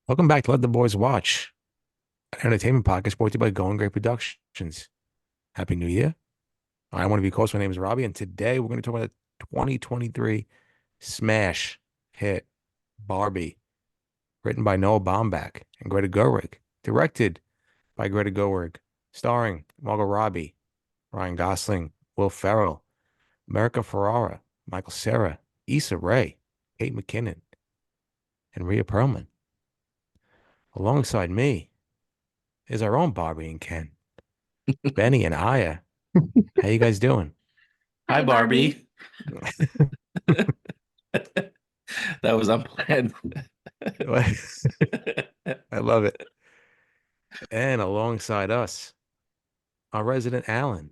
Welcome back to Let the Boys Watch, an entertainment podcast brought to you by Going Great Productions. Happy New Year. I want to be close. My name is Robbie, and today we're going to talk about the 2023 smash hit Barbie, written by Noah Baumbach and Greta Gerwig, directed by Greta Gerwig, starring Margot Robbie, Ryan Gosling, Will Ferrell, America Ferrara, Michael Cera, Issa Rae, Kate McKinnon, and Rhea Perlman. Alongside me is our own Barbie and Ken, Benny and Aya. How you guys doing? Hi, Hi, Barbie. Barbie. That was unplanned. I love it. And alongside us, our resident Alan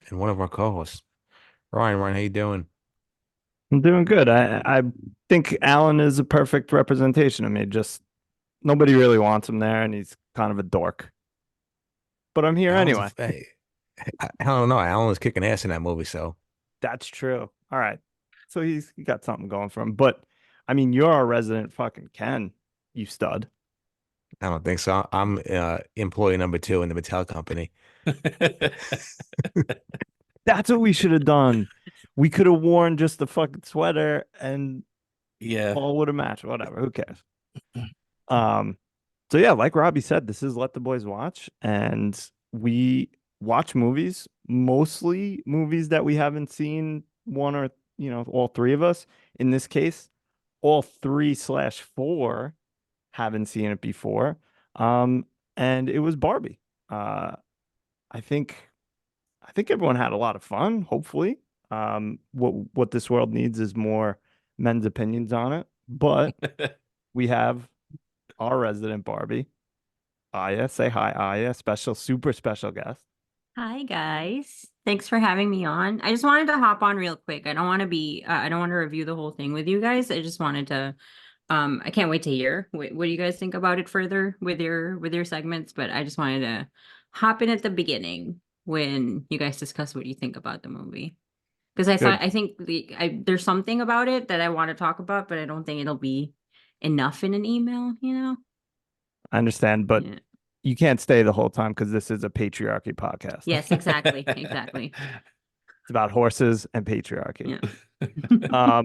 and one of our co-hosts, Ryan. Ryan, how you doing? I'm doing good. I think Alan is a perfect representation of me. Just nobody really wants him there, and he's kind of a dork. But I'm here Alan's anyway. hey, I don't know. Alan was kicking ass in that movie, so That's true. All right. So he got something going for him. But I mean, you're our resident fucking Ken, you stud. I don't think so. I'm employee number 2 in the Mattel company. That's what we should have done. We could have worn just the fucking sweater and Yeah. all would have matched. Whatever. Who cares? Um, so yeah, like Robbie said, this is Let the Boys Watch, and we watch movies, mostly movies that we haven't seen one or all three of us. In this case, all three/four haven't seen it before. Um, and it was Barbie. Uh, I think I think everyone had a lot of fun, hopefully. What this world needs is more men's opinions on it. But we have our resident Barbie. Aya, say hi, Aya. Super special guest. Hi, guys. Thanks for having me on. I just wanted to hop on real quick. I don't want to review the whole thing with you guys. I just wanted to, I can't wait to hear what do you guys think about it further with your segments, but I just wanted to hop in at the beginning when you guys discuss what you think about the movie. Because Good. I think there's something about it that I want to talk about, but I don't think it'll be enough in an email, you know? I understand, but Yeah. you can't stay the whole time because this is a patriarchy podcast. Yes, exactly. Exactly. It's about horses and patriarchy. Yeah.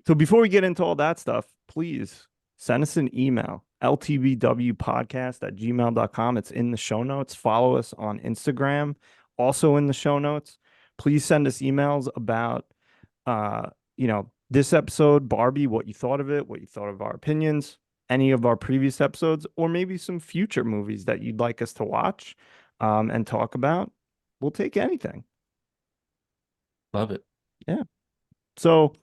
So before we get into all that stuff, please send us an email, ltbwpodcast@gmail.com. It's in the show notes. Follow us on Instagram, also in the show notes. Please send us emails about, this episode, Barbie, what you thought of it, what you thought of our opinions, any of our previous episodes, or maybe some future movies that you'd like us to watch and talk about. We'll take anything. Love it. Yeah. So,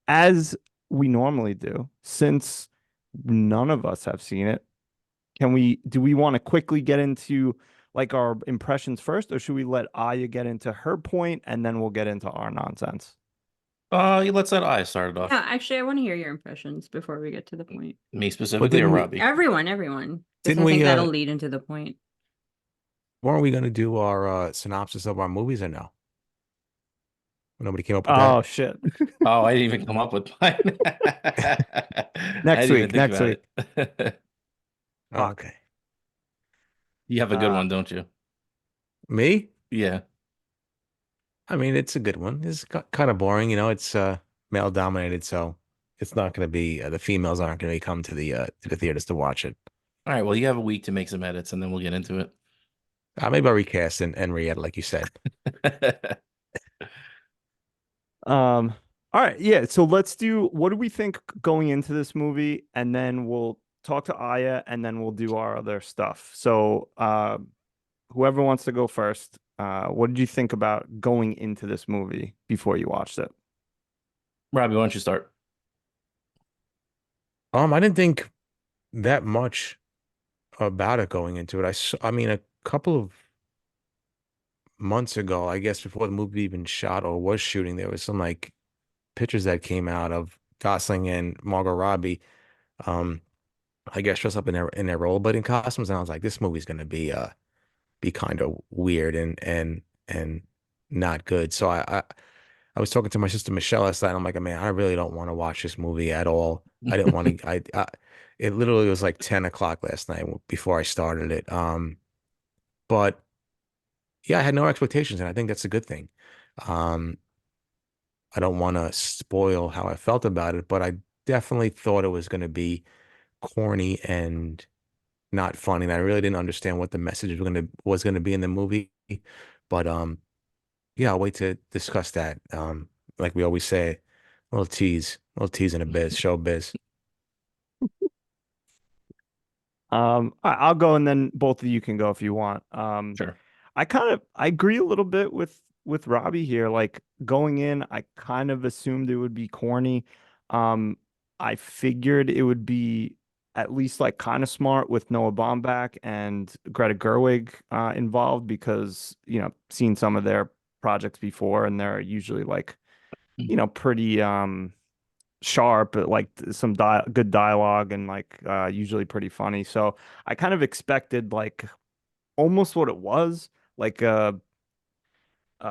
as we normally do, since none of us have seen it, do we want to quickly get into like our impressions first, or should we let Aya get into her point and then we'll get into our nonsense? Let's let I start it off. Yeah, actually, I want to hear your impressions before we get to the point. But Me specifically or didn't we Robbie? Everyone. Because didn't I think we that'll lead into the point. weren't we gonna do our synopsis of our movies or no? Nobody came up with Oh that. shit. Oh, I didn't even come up with mine. I Next didn't even week, think next about week. it. Fuck. Okay. You have a good one, don't you? Me? Yeah. I mean, it's a good one. It's kind of boring, it's male dominated, so it's not going to be the females aren't going to come to the theaters to watch it. All right. Well, you have a week to make some edits, and then we'll get into it. Maybe I'll recast and re-edit like you said. Um, all right, yeah. So let's do what do we think going into this movie, and then we'll talk to Aya, and then we'll do our other stuff. So, whoever wants to go first, what did you think about going into this movie before you watched it? Robbie, why don't you start? I didn't think that much about it going into it. I mean, a couple of months ago, I guess before the movie even shot or was shooting, there was some like pictures that came out of Gosling and Margot Robbie. Um, I guess dressed up in their rollerblading costumes, and I was like, this movie's gonna be kind of weird and not good. So I was talking to my sister Michelle last night. I'm like, man, I really don't want to watch this movie at all. I didn't want to. It literally was like 10 o'clock last night before I started it. But yeah, I had no expectations, and I think that's a good thing. Um, I don't want to spoil how I felt about it, but I definitely thought it was going to be corny and not funny. And I really didn't understand what the message was going to be in the movie. But yeah, I'll wait to discuss that. Like we always say, a little tease in a biz, show biz. I'll go and then both of you can go if you want. Sure. I agree a little bit with Robbie here. Like going in, I kind of assumed it would be corny. Um, I figured it would be at least like kind of smart with Noah Baumbach and Greta Gerwig involved because, seen some of their projects before and they're usually like, pretty sharp, like some good dialogue and like usually pretty funny. So I kind of expected like almost what it was, like a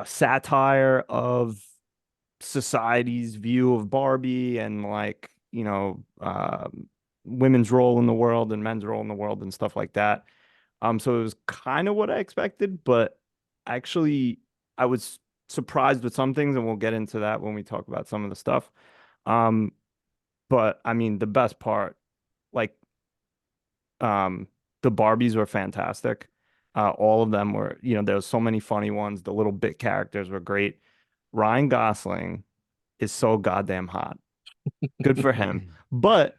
satire of society's view of Barbie and like, women's role in the world and men's role in the world and stuff like that. So it was kind of what I expected, but actually I was surprised with some things, and we'll get into that when we talk about some of the stuff. Um, but I mean, the best part, like, um, the Barbies were fantastic. All of them were, there was so many funny ones. The little bit characters were great. Ryan Gosling is so goddamn hot. Good for him. But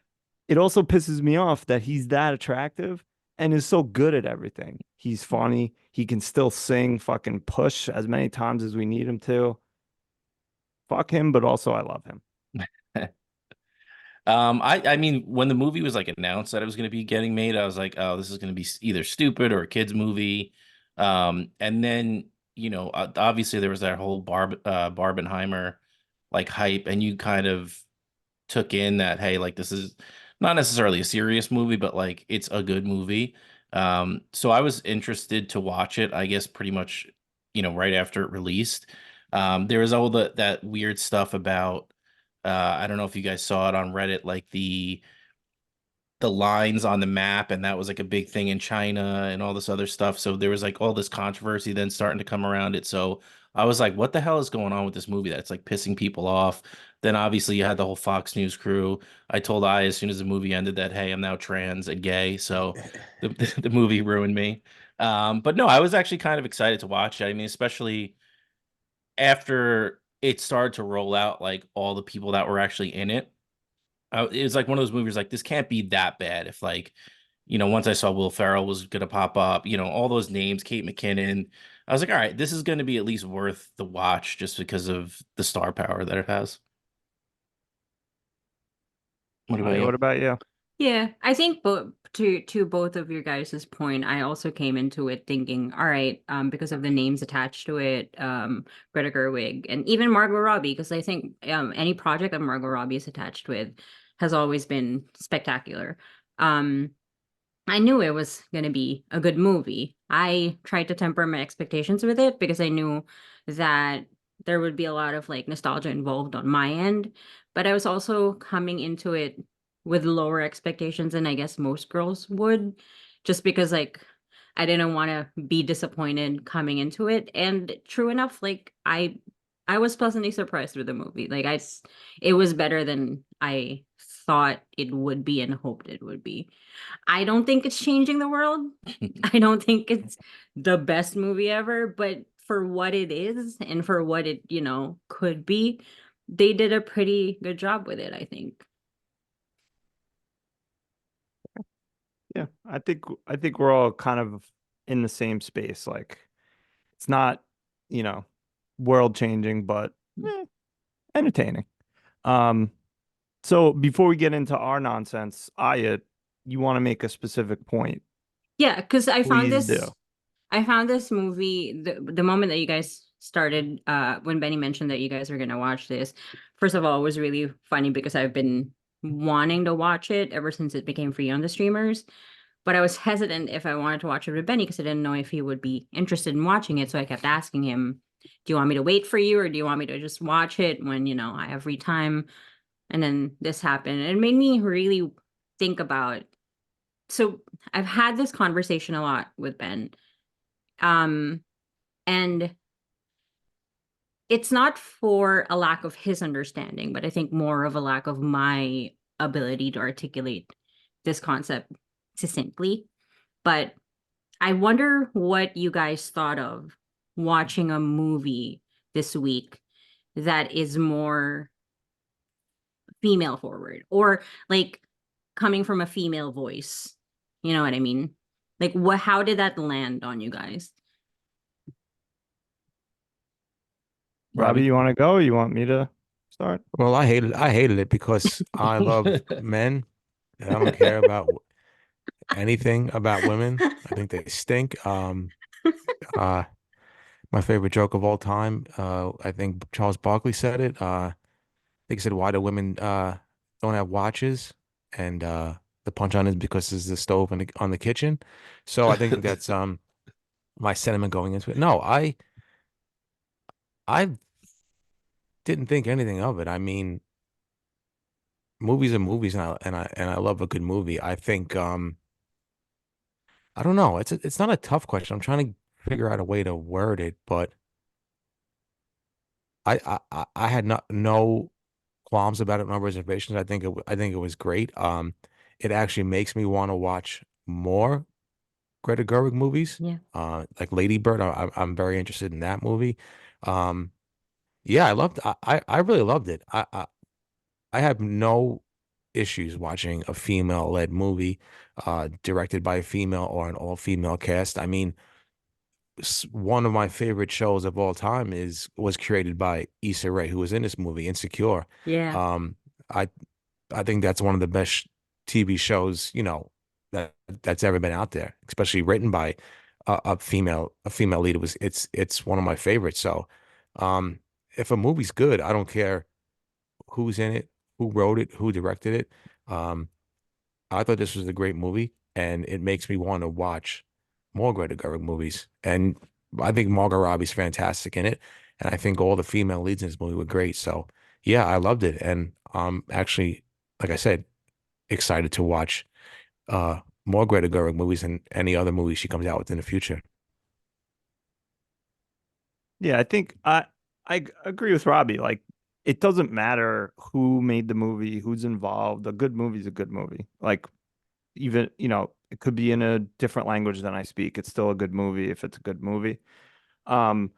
it also pisses me off that he's that attractive and is so good at everything. He's funny. He can still sing, fucking push as many times as we need him to. Fuck him, but also I love him. I mean, when the movie was like announced that it was going to be getting made, I was like, oh, this is going to be either stupid or a kids movie. And then, obviously there was that whole Barbenheimer like hype, and you kind of took in that, hey, like this is not necessarily a serious movie, but like it's a good movie. So I was interested to watch it, I guess pretty much, right after it released. There was all that weird stuff about I don't know if you guys saw it on Reddit, like the lines on the map, and that was like a big thing in China and all this other stuff. So there was like all this controversy then starting to come around it. So I was like, what the hell is going on with this movie that's like pissing people off? Then obviously you had the whole Fox News crew. I told as soon as the movie ended that, hey, I'm now trans and gay. So the movie ruined me. But no, I was actually kind of excited to watch it. I mean, especially after it started to roll out like all the people that were actually in it. It was like one of those movies like this can't be that bad if like once I saw Will Ferrell was gonna pop up, all those names, Kate McKinnon, I was like, all right, this is going to be at least worth the watch just because of the star power that it has. What about What you? about you? Yeah, I think to both of your guys' point, I also came into it thinking, all right, because of the names attached to it, Greta Gerwig and even Margot Robbie, because I think any project that Margot Robbie is attached with has always been spectacular. Um, I knew it was gonna be a good movie. I tried to temper my expectations with it because I knew that there would be a lot of like nostalgia involved on my end, but I was also coming into it with lower expectations than I guess most girls would, just because like I didn't want to be disappointed coming into it. And true enough, like I was pleasantly surprised with the movie. It was better than I thought it would be and hoped it would be. I don't think it's changing the world. I don't think it's the best movie ever, but for what it is and for what it, could be, they did a pretty good job with it, I think. Yeah, I think we're all kind of in the same space. Like it's not, you know, world changing, but entertaining. Um, so before we get into our nonsense, Aya, you want to make a specific point? Yeah, because Please do. I found this movie the moment that you guys started when Benny mentioned that you guys were gonna watch this. First of all, it was really funny because I've been wanting to watch it ever since it became free on the streamers. But I was hesitant if I wanted to watch it with Benny because I didn't know if he would be interested in watching it. So I kept asking him do you want me to wait for you, or do you want me to just watch it when, I have free time? And then this happened. It made me really think about, so I've had this conversation a lot with Ben. And it's not for a lack of his understanding, but I think more of a lack of my ability to articulate this concept succinctly. But I wonder what you guys thought of watching a movie this week that is more female forward, or like coming from a female voice. You know what I mean? Like, how did that land on you guys? Robbie, you want to go? Or you want me to start? Well, I hated it because I love men and I don't care about anything about women. I think they stink. Uh, my favorite joke of all time. I think Charles Barkley said it. I think he said, "Why do women don't have watches?" And the punchline is because there's the stove on the kitchen. So I think that's my sentiment going into it. No, I didn't think anything of it. I mean, movies are movies, and I love a good movie. I think I don't know. It's not a tough question. I'm trying to figure out a way to word it, but I had no qualms about it, no reservations. I think it was great. It actually makes me want to watch more Greta Gerwig movies. Yeah. Like Lady Bird. I'm very interested in that movie. Um, yeah, I really loved it. I have no issues watching a female-led movie, directed by a female or an all-female cast. I mean, one of my favorite shows of all time was created by Issa Rae, who was in this movie, Insecure. Yeah. Um, I I think that's one of the best TV shows, that's ever been out there, especially written by a female lead. It's one of my favorites. So, um, if a movie's good, I don't care who's in it, who wrote it, who directed it. Um, I thought this was a great movie, and it makes me want to watch more Greta Gerwig movies. And I think Margot Robbie's fantastic in it, and I think all the female leads in this movie were great. So yeah, I loved it, and actually, like I said, excited to watch more Greta Gerwig movies and any other movies she comes out with in the future. Yeah, I think I agree with Robbie. Like, it doesn't matter who made the movie, who's involved. A good movie's a good movie. Like, even, it could be in a different language than I speak. It's still a good movie if it's a good movie. Um,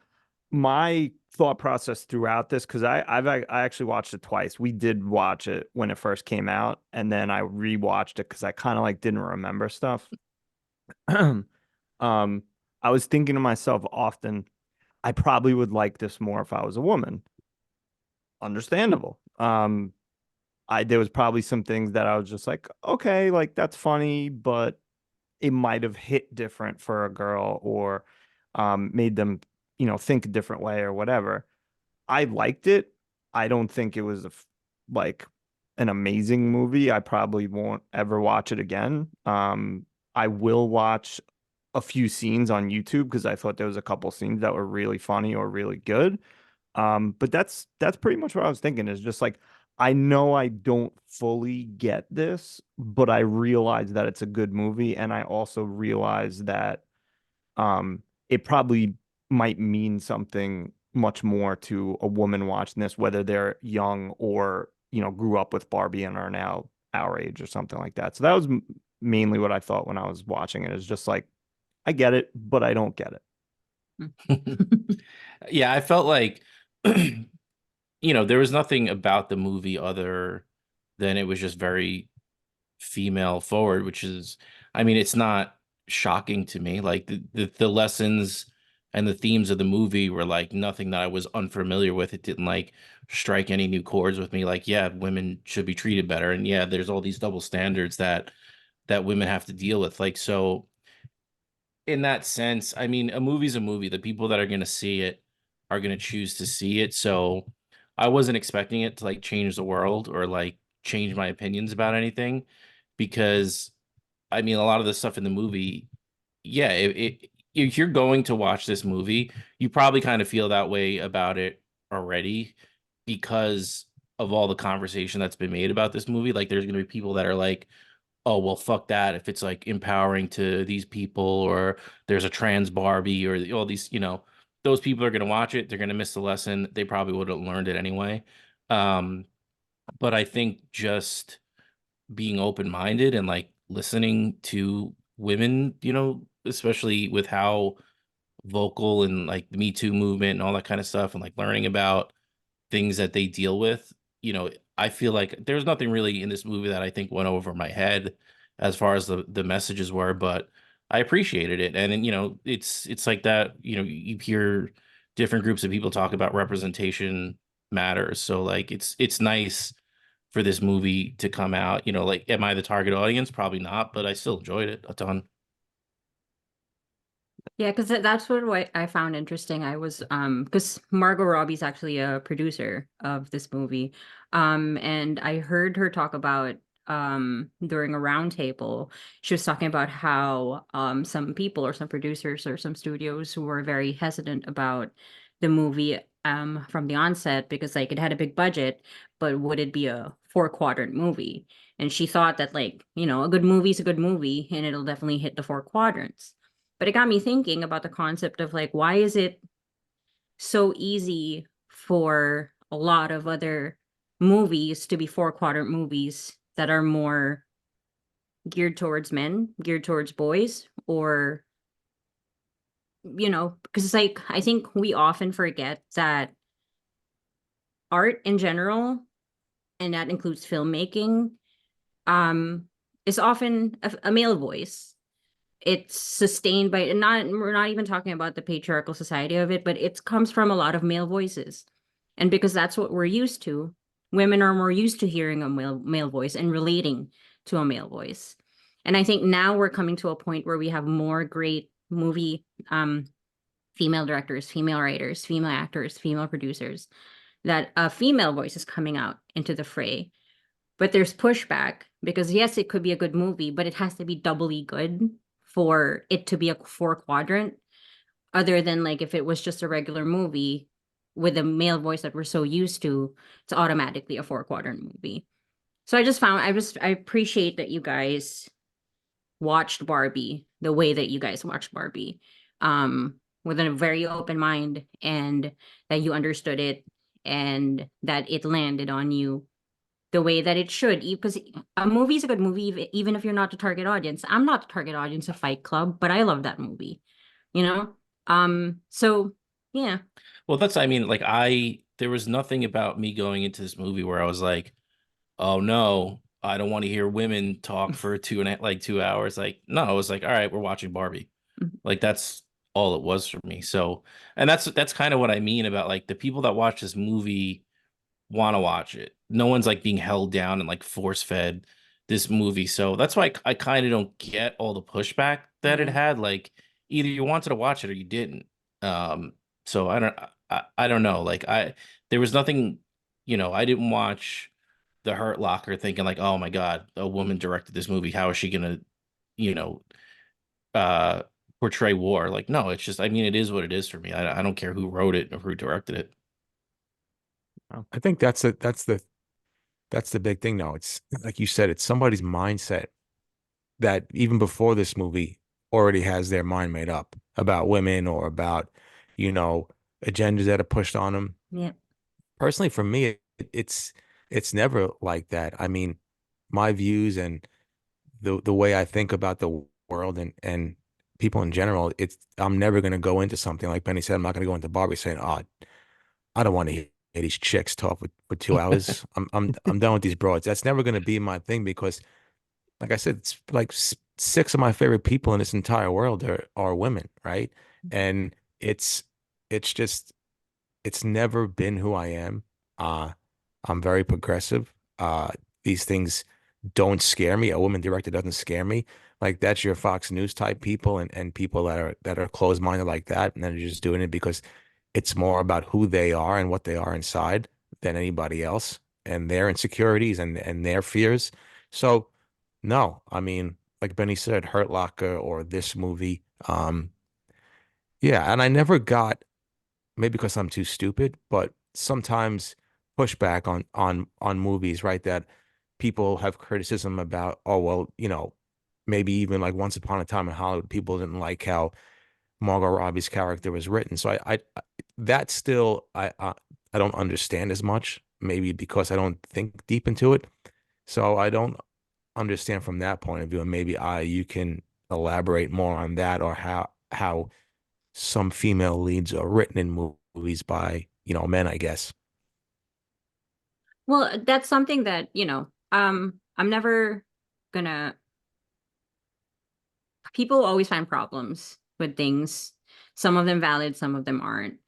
my thought process throughout this, because I actually watched it twice. We did watch it when it first came out, and then I rewatched it because I kind of like didn't remember stuff. I was thinking to myself often, I probably would like this more if I was a woman. Understandable. There was probably some things that I was just like, okay, like that's funny, but it might have hit different for a girl, or made them, think a different way or whatever. I liked it. I don't think it was like an amazing movie. I probably won't ever watch it again. I will watch a few scenes on YouTube because I thought there was a couple scenes that were really funny or really good. But that's pretty much what I was thinking, is just like, I know I don't fully get this, but I realize that it's a good movie, and I also realize that it probably might mean something much more to a woman watching this, whether they're young or, grew up with Barbie and are now our age or something like that. So that was mainly what I thought when I was watching it. Is just like, I get it, but I don't get it. Yeah, I felt like there was nothing about the movie other than it was just very female forward, which is, I mean, it's not shocking to me. Like the lessons and the themes of the movie were like nothing that I was unfamiliar with. It didn't like strike any new chords with me. Like, yeah, women should be treated better. And yeah, there's all these double standards that women have to deal with. Like, so in that sense, I mean, a movie's a movie. The people that are going to see it are going to choose to see it. So I wasn't expecting it to like change the world or like change my opinions about anything, because I mean, a lot of the stuff in the movie, yeah, if you're going to watch this movie, you probably kind of feel that way about it already because of all the conversation that's been made about this movie. Like, there's going to be people that are like, oh, well, fuck that if it's like empowering to these people, or there's a trans Barbie, or all these, those people are going to watch it. They're going to miss the lesson. They probably would have learned it anyway. Um, but I think just being open-minded and like listening to women, especially with how vocal and like the Me Too movement and all that kind of stuff, and like learning about things that they deal with, I feel like there's nothing really in this movie that I think went over my head as far as the messages were, but I appreciated it. And then, it's like that, you hear different groups of people talk about representation matters. So like it's nice for this movie to come out. Like, am I the target audience? Probably not, but I still enjoyed it a ton. Yeah, because that's what I found interesting. I was because Margot Robbie's actually a producer of this movie. And I heard her talk about during a roundtable, she was talking about how some people or some producers or some studios were very hesitant about the movie from the onset because like it had a big budget, but would it be a four-quadrant movie? And she thought that like, a good movie is a good movie and it'll definitely hit the four quadrants. But it got me thinking about the concept of like, why is it so easy for a lot of other movies to be four-quadrant movies that are more geared towards men, geared towards boys, or, because it's like, I think we often forget that art in general, and that includes filmmaking, um, is often a male voice. It's sustained by, and not, we're not even talking about the patriarchal society of it, but it comes from a lot of male voices. And because that's what we're used to, women are more used to hearing a male voice and relating to a male voice. And I think now we're coming to a point where we have more great movie female directors, female writers, female actors, female producers, that a female voice is coming out into the fray. But there's pushback because yes, it could be a good movie, but it has to be doubly good for it to be a four quadrant, other than like if it was just a regular movie with a male voice that we're so used to, it's automatically a four quadrant movie. So I appreciate that you guys watched Barbie the way that you guys watched Barbie, with a very open mind, and that you understood it and that it landed on you the way that it should. Because a movie is a good movie, even if you're not the target audience. I'm not the target audience of Fight Club, but I love that movie, you know? So yeah. Well, I mean, like, there was nothing about me going into this movie where I was like, oh no, I don't want to hear women talk for 2 hours. Like, no, I was like, all right, we're watching Barbie. Mhm. Like, that's all it was for me. So, and that's kind of what I mean about like the people that watch this movie want to watch it. No one's like being held down and like force fed this movie. So that's why I kind of don't get all the pushback that it Yeah. had. Like, either you wanted to watch it or you didn't. Um, so I don't know. Like, there was nothing, I didn't watch The Hurt Locker thinking like, oh my God, a woman directed this movie. How is she gonna, you know, uh portray war? Like, no, it's just, I mean, it is what it is for me. I don't care who wrote it or who directed it. I think that's the big thing now. It's like you said, it's somebody's mindset that even before this movie already has their mind made up about women or about, you know, agendas that are pushed on them. Yeah. Personally, for me, it's never like that. I mean, my views and the way I think about the world and people in general, I'm never gonna go into something like Benny said. I'm not gonna go into Barbie saying, "Oh, I don't want to hear these chicks talk for 2 hours. I'm done with these broads." That's never gonna be my thing because, like I said, it's like six of my favorite people in this entire world are women, right? And it's just it's never been who I am. Uh, I'm very progressive. These things don't scare me. A woman director doesn't scare me. Like that's your Fox News type people and people that are closed minded like that, and they're just doing it because it's more about who they are and what they are inside than anybody else and their insecurities and their fears. So no, I mean, like Benny said, Hurt Locker or this movie, Yeah, and I never got, maybe because I'm too stupid, but sometimes pushback on movies, right? That people have criticism about, oh well, maybe even like Once Upon a Time in Hollywood, people didn't like how Margot Robbie's character was written. So I that still I don't understand as much, maybe because I don't think deep into it. So I don't understand from that point of view. And maybe you can elaborate more on that, or how some female leads are written in movies by, men, I guess. Well, that's something that, I'm never gonna, people always find problems with things. Some of them valid, some of them aren't.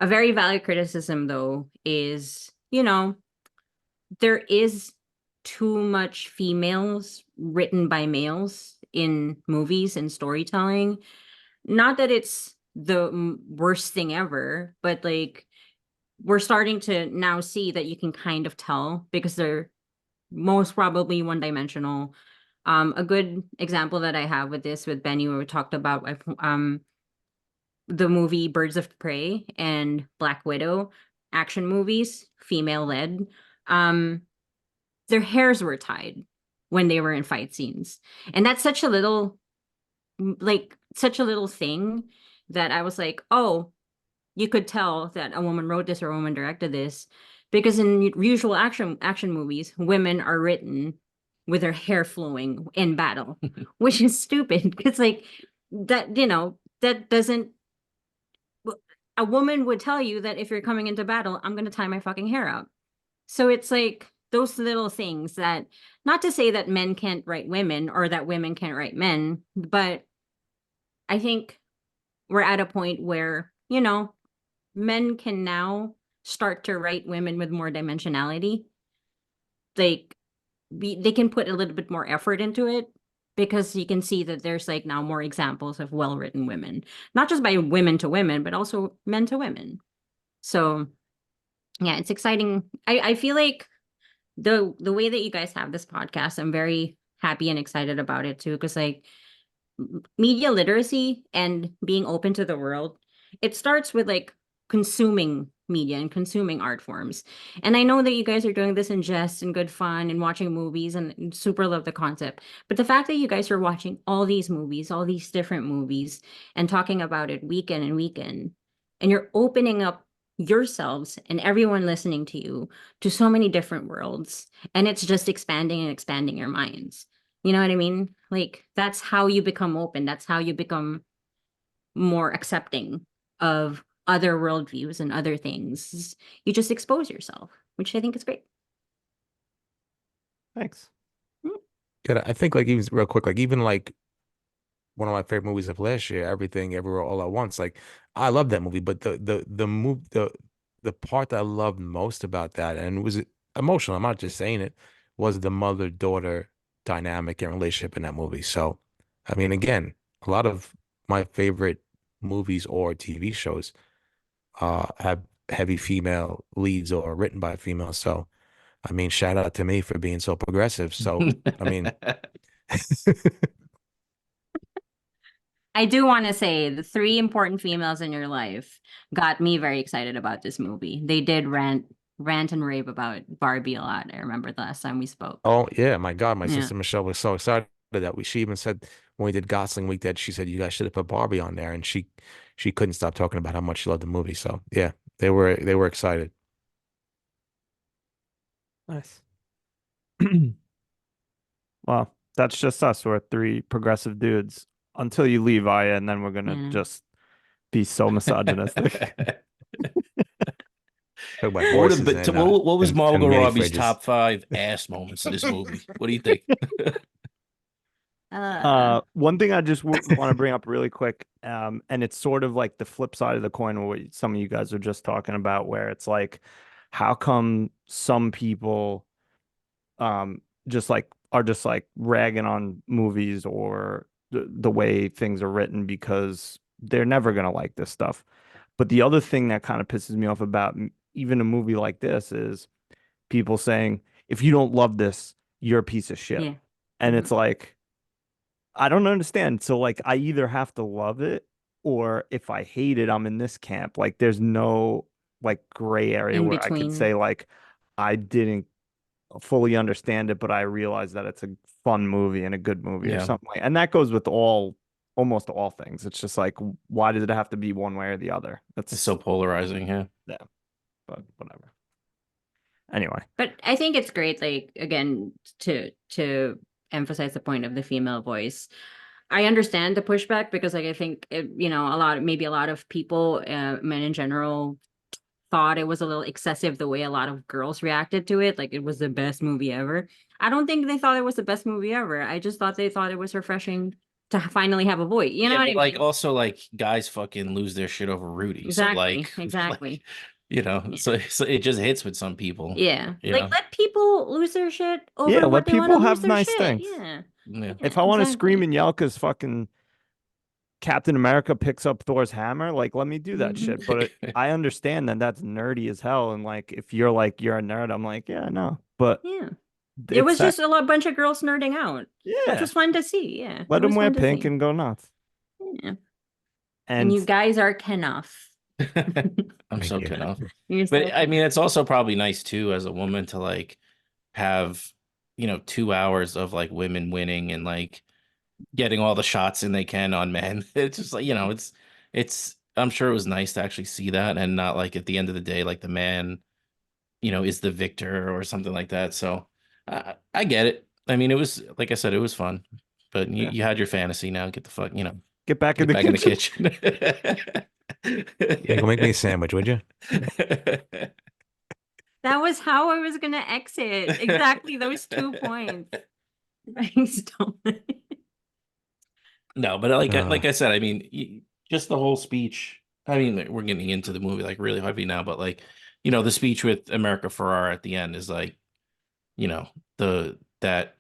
A very valid criticism, though, is, there is too much females written by males in movies and storytelling. Not that it's the worst thing ever, but like we're starting to now see that you can kind of tell because they're most probably one dimensional. A good example that I have with this with Benny, where we talked about the movie Birds of Prey and Black Widow, action movies, female led. Um, their hairs were tied when they were in fight scenes. And that's such a little, like, such a little thing that I was like, oh, you could tell that a woman wrote this or a woman directed this, because in usual action movies, women are written with their hair flowing in battle, which is stupid. It's like that, that doesn't, a woman would tell you that if you're coming into battle, I'm going to tie my fucking hair up. So it's like those little things that, not to say that men can't write women or that women can't write men, but I think we're at a point where, men can now start to write women with more dimensionality. Like they can put a little bit more effort into it because you can see that there's like now more examples of well-written women, not just by women to women, but also men to women. So yeah, it's exciting. I feel like the way that you guys have this podcast, I'm very happy and excited about it too, because like media literacy and being open to the world, it starts with like consuming media and consuming art forms. And I know that you guys are doing this in jest and good fun and watching movies and super love the concept. But the fact that you guys are watching all these movies, all these different movies, and talking about it week in and week in, and you're opening up yourselves and everyone listening to you to so many different worlds, and it's just expanding and expanding your minds. You know what I mean? Like that's how you become open. That's how you become more accepting of other worldviews and other things. You just expose yourself, which I think is great. Thanks. Good. I think like even real quick, like even like one of my favorite movies of last year, Everything Everywhere All at Once. Like I love that movie, but the part that I loved most about that, and it was emotional, I'm not just saying it, was the mother-daughter dynamic and relationship in that movie. So, I mean, again, a lot of my favorite movies or TV shows have heavy female leads or are written by females. So, I mean, shout out to me for being so progressive. So, I mean, I do want to say the three important females in your life got me very excited about this movie. They did rant and rave about Barbie a lot. I remember the last time we spoke. oh yeah, my God, my Yeah. sister Michelle was so excited that she even said when we did Gosling Week that she said you guys should have put Barbie on there, and she couldn't stop talking about how much she loved the movie. So yeah, they were excited. Nice. Well, that's just us. We're three progressive dudes until you leave, Aya, and then we're gonna Yeah. just be so misogynistic. Talk about What would have horses been? and What was Margot mini Robbie's fridges. top 5 ass moments in this movie? What do you think? One thing I just want to bring up really quick, and it's sort of like the flip side of the coin of what some of you guys are just talking about, where it's like, how come some people, just like are just like ragging on movies or the way things are written because they're never gonna like this stuff. But the other thing that kind of pisses me off about even a movie like this is people saying, if you don't love this, you're a piece of shit. Yeah. And it's like, I don't understand. So like I either have to love it or if I hate it, I'm in this camp. Like there's no like gray area In where I could between. say like I didn't fully understand it, but I realize that it's a fun movie and a good movie or Yeah. something. And that goes with almost all things. It's just like, why does it have to be one way or the other? It's That's so polarizing. Yeah. but whatever. Anyway, But I think it's great, like again, to emphasize the point of the female voice. I understand the pushback because like I think maybe a lot of people, men in general, thought it was a little excessive the way a lot of girls reacted to it. Like it was the best movie ever. I don't think they thought it was the best movie ever. I just thought they thought it was refreshing to finally have a voice. You know Yeah, what I but mean? like also like guys fucking lose their shit over Rudy. So Exactly. like, Exactly. like, you know, Yeah. so it just hits with some people. Yeah. You Like know? let people lose their shit yeah, over what let they want to people lose have their nice shit. things. Yeah. Yeah. If I want to scream exactly. and yell because fucking Captain America picks up Thor's hammer, like let me do that Mhm. shit. But I understand that that's nerdy as hell. And like if you're like you're a nerd, I'm like, yeah, no. But Yeah. It it's was that just a bunch of girls nerding out, which yeah. was fun to see. Yeah. Let It them was wear fun to pink see. and go nuts. Yeah. And And you guys are enough. I'm Thank so you. cut off. You're But so I mean, it's also probably nice too as a woman to like have, 2 hours of like women winning and like getting all the shots in they can on men. It's just like, it's I'm sure it was nice to actually see that and not like at the end of the day, like the man, is the victor or something like that. So I get it. I mean, it was like I said, it was fun, but you, yeah, you had your fantasy now. Get the fuck, get back in get the back in the kitchen. kitchen. Yeah, go make me a sandwich, would you? That was how I was gonna exit. Exactly those 2 points. Thanks, Dominic. No, but like Uh, like I said, I mean, just the whole speech. I mean, like, we're getting into the movie like really heavy now, but like, the speech with America Ferrara at the end is like, the that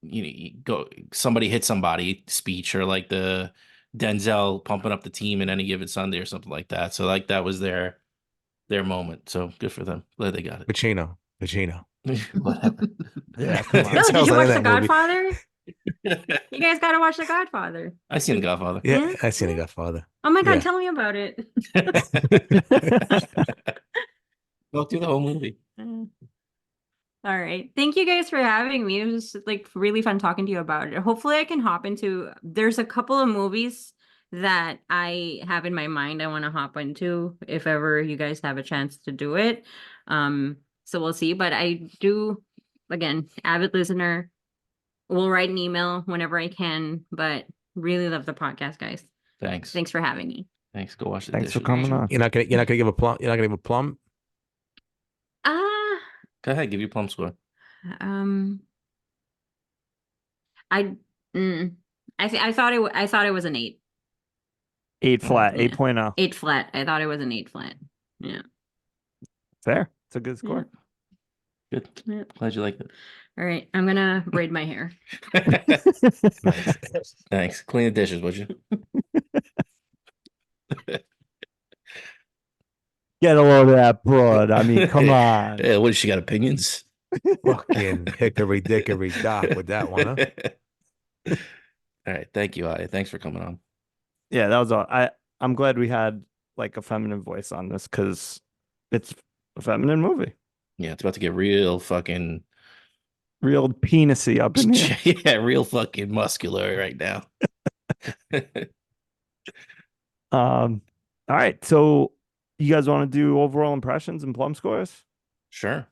you go somebody hit somebody speech or like the Denzel pumping up the team in any given Sunday or something like that. So like that was their moment. So good for them. Glad they got Pacino. it. Whatever. Yeah, come on. Oh, did Denzel's you not in watch The that movie. Godfather? You guys gotta watch The Godfather. I seen The Godfather. Yeah, Yeah? I seen The Yeah. Godfather. Oh my God, Yeah. tell me about it. Go through the whole movie. Mm. All right. Thank you guys for having me. It was like really fun talking to you about it. Hopefully I can hop into there's a couple of movies that I have in my mind I want to hop into if ever you guys have a chance to do it. So we'll see. But I do again, avid listener, will write an email whenever I can, but really love the podcast, guys. Thanks. Thanks for having me. Thanks. Go wash the Thanks for dishes. coming Richard. on. You're not gonna give a plum. You're not gonna give a plum. Ah, Go ahead, give you a plum score. um, I, mm, I thought it was an 8. 8 flat, Yeah. 8.0. 8 flat. I thought it was an 8 flat. Yeah. Fair. It's a good score. Good. Yeah. Glad you liked it. All right. I'm gonna braid my hair. Nice. Thanks. Clean the dishes, would you? Get a load of that broad. I mean, come on. Yeah, what, she got opinions? Fucking hickory dickory dock with that one, huh? All right. Thank you, Aya. Thanks for coming on. Yeah, that was all. I'm glad we had like a feminine voice on this because it's a feminine movie. Yeah, it's about to get real fucking Real penisy up in here. yeah, real fucking muscular right now. All right. So you guys want to do overall impressions and plum scores? Sure.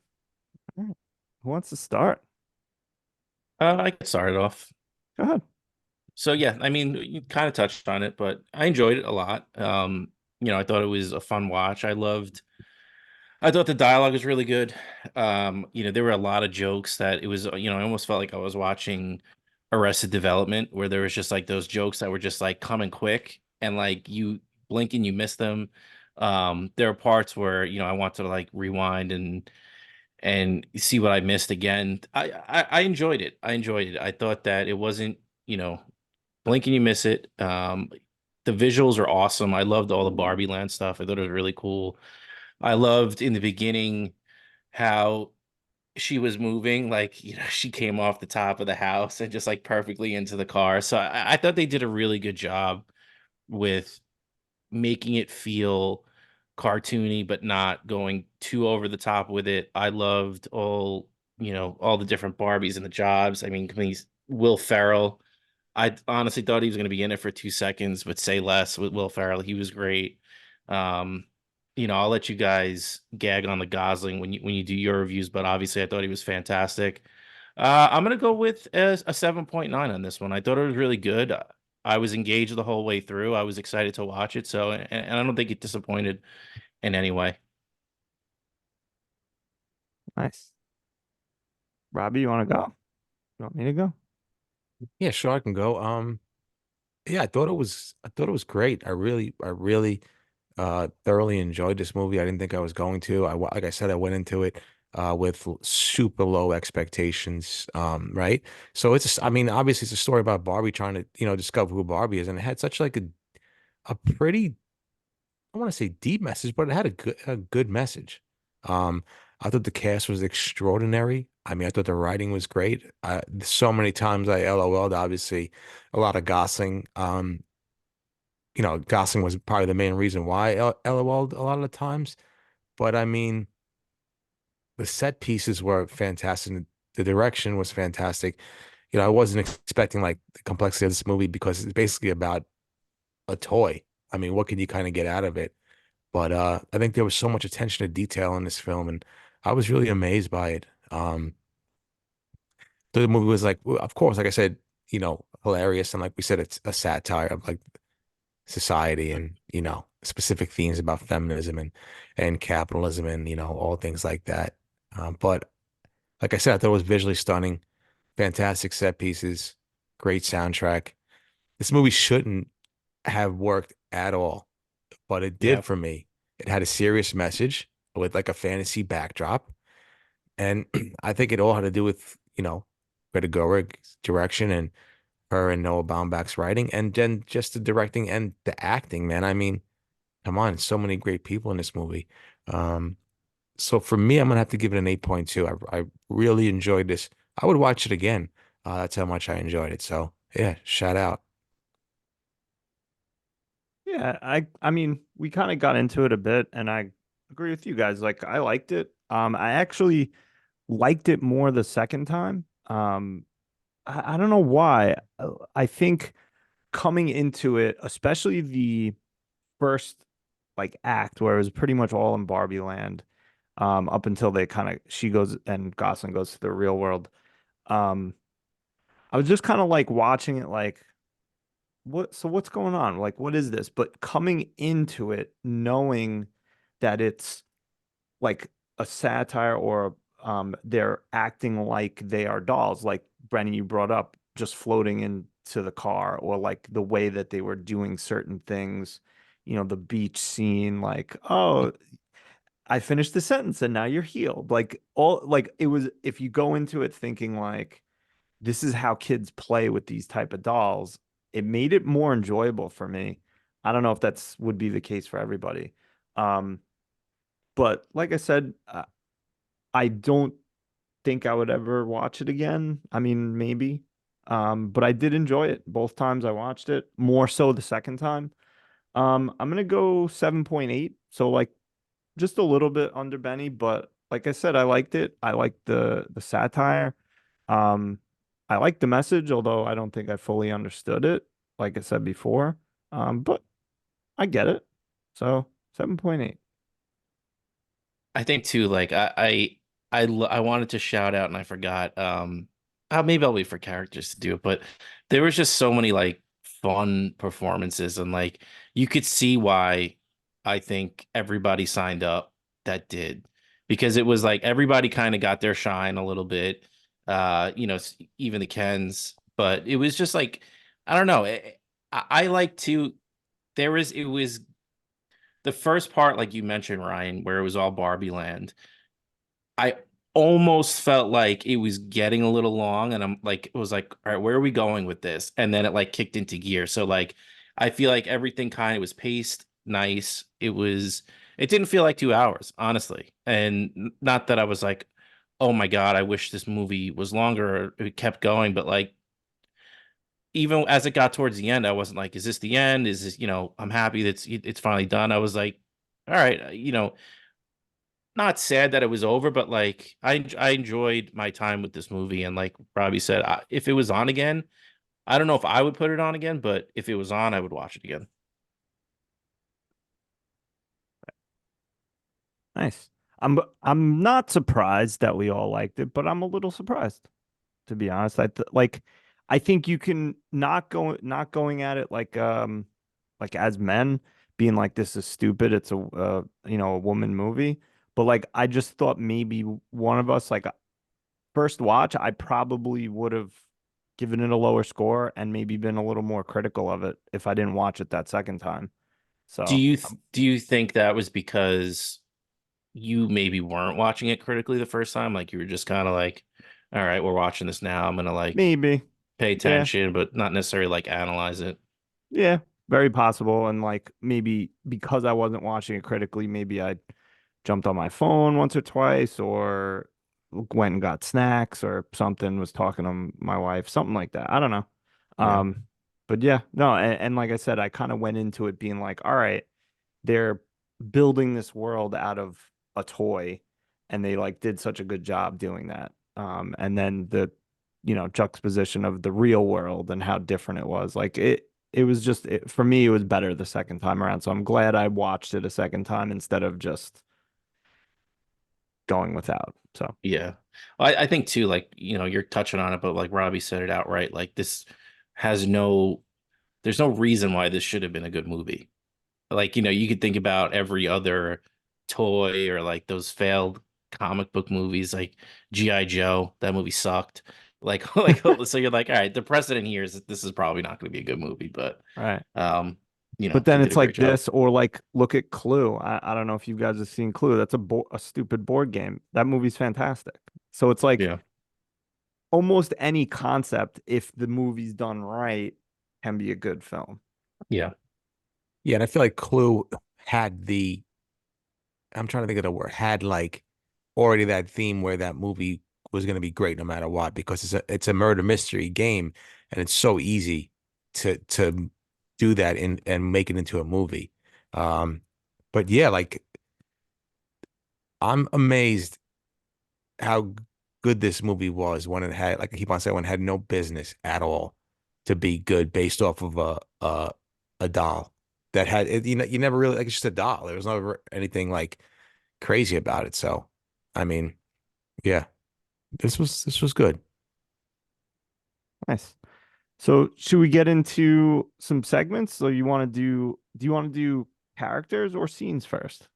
Who wants to start? I can start it off. Go ahead. So yeah, I mean, you kind of touched on it, but I enjoyed it a lot. I thought it was a fun watch. I thought the dialogue was really good. There were a lot of jokes that it was, I almost felt like I was watching Arrested Development, where there was just like those jokes that were just like coming quick and like you blink and you miss them. There are parts where, I want to like rewind and see what I missed again. I enjoyed it. I thought that it wasn't, blink and you miss it. The visuals are awesome. I loved all the Barbie Land stuff. I thought it was really cool. I loved in the beginning how she was moving, like, she came off the top of the house and just like perfectly into the car. So I thought they did a really good job with making it feel cartoony, but not going too over the top with it. I loved all the different Barbies and the jobs. I mean, Will Ferrell. I honestly thought he was going to be in it for 2 seconds, but say less with Will Ferrell. He was great. Um, I'll let you guys gag on the Gosling when you do your reviews, but obviously I thought he was fantastic. I'm gonna go with a 7.9 on this one. I thought it was really good. I was engaged the whole way through. I was excited to watch it, so and I don't think it disappointed in any way. Nice. Robbie, you want to go? You want me to go? Yeah, sure, I can go. Yeah, I thought it was great. I really thoroughly enjoyed this movie. I didn't think I was going to. Like I said, I went into it with super low expectations. Right. So I mean, obviously it's a story about Barbie trying to, discover who Barbie is, and it had such like a pretty, I want to say deep message, but it had a good message. Um, I thought the cast was extraordinary. I mean, I thought the writing was great. So many times I LOL'd, obviously, a lot of Gosling. Gosling was probably the main reason why I LOL'd a lot of the times. But I mean, the set pieces were fantastic. The direction was fantastic. I wasn't expecting like the complexity of this movie because it's basically about a toy. I mean, what can you kind of get out of it? But I think there was so much attention to detail in this film, and I was really amazed by it. The movie was like, of course, like I said, hilarious, and like we said, it's a satire of like society and specific themes about feminism and capitalism and all things like that. But like I said, I thought it was visually stunning, fantastic set pieces, great soundtrack. This movie shouldn't have worked at all, but it Yeah. did for me. It had a serious message with like a fantasy backdrop. And I think it all had to do with, Greta Gerwig's direction and her and Noah Baumbach's writing, and then just the directing and the acting, man. I mean, come on, so many great people in this movie. Um, so for me, I'm gonna have to give it an 8.2. I really enjoyed this. I would watch it again. That's how much I enjoyed it. So yeah, shout out. Yeah, I mean, we kind of got into it a bit, and I agree with you guys. Like, I liked it. I actually liked it more the second time. I don't know why. I think coming into it, especially the first like act where it was pretty much all in Barbie land, up until they kind of she goes and Gosling goes to the real world. Um, I was just kind of like watching it like what's going on? Like, what is this? But coming into it, knowing that it's like a satire or they're acting like they are dolls, like Brennan, you brought up, just floating into the car, or like the way that they were doing certain things, the beach scene, like, oh, I finished the sentence and now you're healed. Like all like it was if you go into it thinking like this is how kids play with these type of dolls, it made it more enjoyable for me. I don't know if that's would be the case for everybody. Um, but like I said, I don't think I would ever watch it again. I mean, maybe. But I did enjoy it both times I watched it, more so the second time. I'm gonna go 7.8. So like just a little bit under Benny, but like I said, I liked it. I liked the satire. Um, I liked the message, although I don't think I fully understood it, like I said before. But I get it. So 7.8. I think too, like I wanted to shout out and I forgot. Maybe I'll wait for characters to do it, but there was just so many like fun performances and like you could see why I think everybody signed up that did because it was like everybody kind of got their shine a little bit. Even the Kens, but it was just like I don't know. I like to. It was the first part, like you mentioned, Ryan, where it was all Barbie land. I almost felt like it was getting a little long, and I'm like, it was like, all right, where are we going with this? And then it like kicked into gear. So like, I feel like everything kind of was paced nice. It didn't feel like 2 hours, honestly. And not that I was like, oh my God, I wish this movie was longer or it kept going, but like even as it got towards the end, I wasn't like, is this the end? Is this, I'm happy that it's finally done. I was like, all right, not sad that it was over, but like I enjoyed my time with this movie. And like Robbie said, if it was on again, I don't know if I would put it on again, but if it was on, I would watch it again. Nice. I'm not surprised that we all liked it, but I'm a little surprised, to be honest. I think you can not going at it like as men being like this is stupid. It's a woman movie, but like I just thought maybe one of us like first watch, I probably would have given it a lower score and maybe been a little more critical of it if I didn't watch it that second time. Do So, you do you think that was because you maybe weren't watching it critically the first time? Like you were just kind of like, all right, we're watching this now. I'm gonna like maybe, pay yeah. attention, but not necessarily like analyze it. Yeah, very possible. And like maybe because I wasn't watching it critically, maybe I jumped on my phone once or twice or went and got snacks or something, was talking to my wife, something like that. I don't know. Yeah. Um, but yeah, no, and like I said, I kind of went into it being like, all right, they're building this world out of a toy and they like did such a good job doing that. And then the juxtaposition of the real world and how different it was. Like it was just for me it was better the second time around. So I'm glad I watched it a second time instead of just going without. So Yeah. I think too, like, you're touching on it, but like Robbie said it outright, like this has there's no reason why this should have been a good movie. Like, you could think about every other toy or like those failed comic book movies, like G.I. Joe, that movie sucked. Like, like, so you're like, all right, the precedent here is that this is probably not going to be a good movie, but, right. um, But then they did it's a great like job. this, or like look at Clue. I don't know if you guys have seen Clue. That's a stupid board game. That movie's fantastic. So it's like Yeah. almost any concept, if the movie's done right, can be a good film. Yeah. Yeah, and I feel like Clue had I'm trying to think of the word, had like already that theme where that movie was going to be great no matter what, because it's a murder mystery game and it's so easy to do that and make it into a movie. Um, but yeah, like I'm amazed how good this movie was when it had, like I keep on saying, when it had no business at all to be good based off of a doll that had it, you never really like, it's just a doll. There was never anything like crazy about it. So, I mean, yeah, this was good. Nice. So should we get into some segments? So you want to do you want to do characters or scenes first?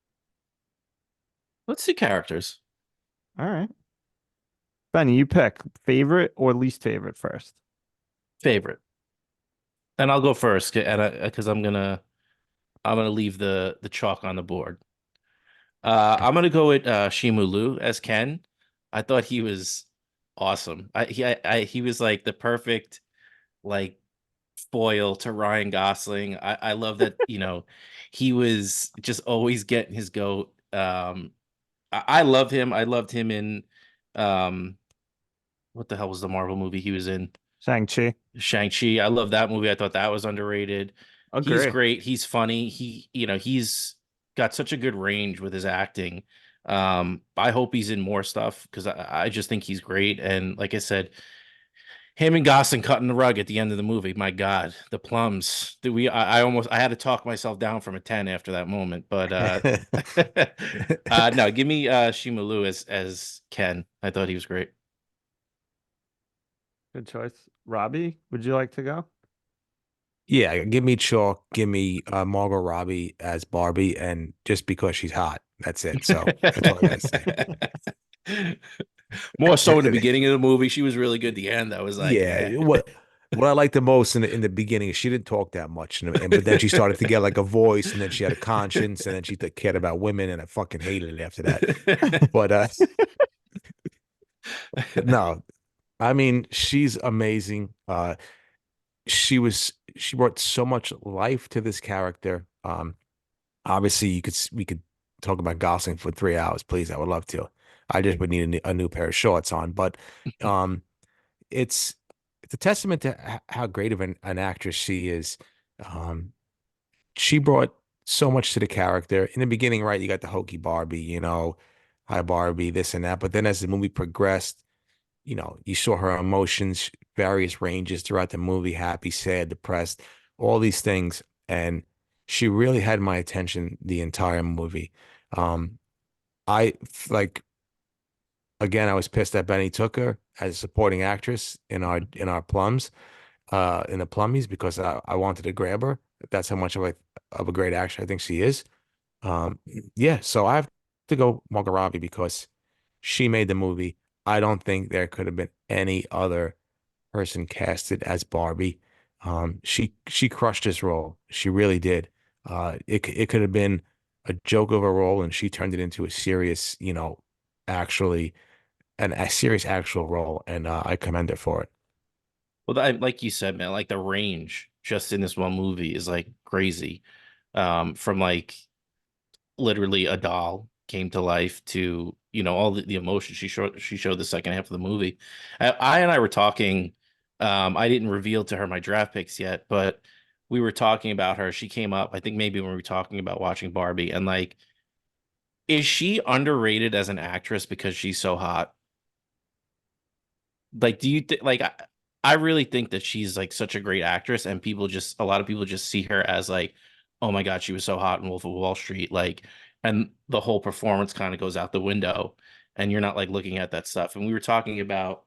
Let's see characters. All right. Benny, you pick favorite or least favorite first. Favorite. And I'll go first, and because I'm gonna leave the chalk on the board. I'm gonna go with Shimu Lu as Ken. I thought he was awesome. He was like the perfect like foil to Ryan Gosling. I love that, he was just always getting his goat. I love him. I loved him in um what the hell was the Marvel movie he was in? Shang-Chi. Shang-Chi. I love that movie. I thought that was underrated. He's Agree. great. He's funny. He's got such a good range with his acting. I hope he's in more stuff because I just think he's great. And like I said, him and Gosling cutting the rug at the end of the movie. My God, the plums. I had to talk myself down from a 10 after that moment. But no, give me Shimalu as Ken. I thought he was great. Good choice. Robbie, would you like to go? Yeah, give me chalk, give me Margot Robbie as Barbie, and just because she's hot, that's it. So that's all I gotta say. More so in the beginning of the movie, she was really good. At the end, I was like, Yeah, eh. what I liked the most in the beginning is she didn't talk that much, but then she started to get like a voice, and then she had a conscience, and then she cared about women, and I fucking hated it after that. But no, I mean she's amazing. She brought so much life to this character. Obviously we could talk about Gosling for 3 hours, please. I would love to. I just would need a new pair of shorts on, but um, it's it's a testament to how great of an actress she is. Um, she brought so much to the character. In the beginning, right, you got the hokey Barbie, hi Barbie, this and that. But then as the movie progressed, you saw her emotions, various ranges throughout the movie, happy, sad, depressed, all these things. And she really had my attention the entire movie. Um, I like again, I was pissed that Benny took her as a supporting actress in our plums, in the plummies because I wanted to grab her. That's how much of a great actress I think she is. Um, yeah, so I have to go Margot Robbie because she made the movie. I don't think there could have been any other person casted as Barbie. She crushed this role. She really did. It could have been a joke of a role, and she turned it into a serious, actually a serious actual role, and I commend her for it. Well, like you said, man, like the range just in this one movie is like crazy. From like literally a doll came to life to all the emotion she showed the second half of the movie. I and I were talking. I didn't reveal to her my draft picks yet, but we were talking about her. She came up, I think maybe when we were talking about watching Barbie, and like, is she underrated as an actress because she's so hot? Like, do you think like I really think that she's like such a great actress, and a lot of people just see her as like, oh my God, she was so hot in Wolf of Wall Street, like, and the whole performance kind of goes out the window, and you're not like looking at that stuff. And we were talking about,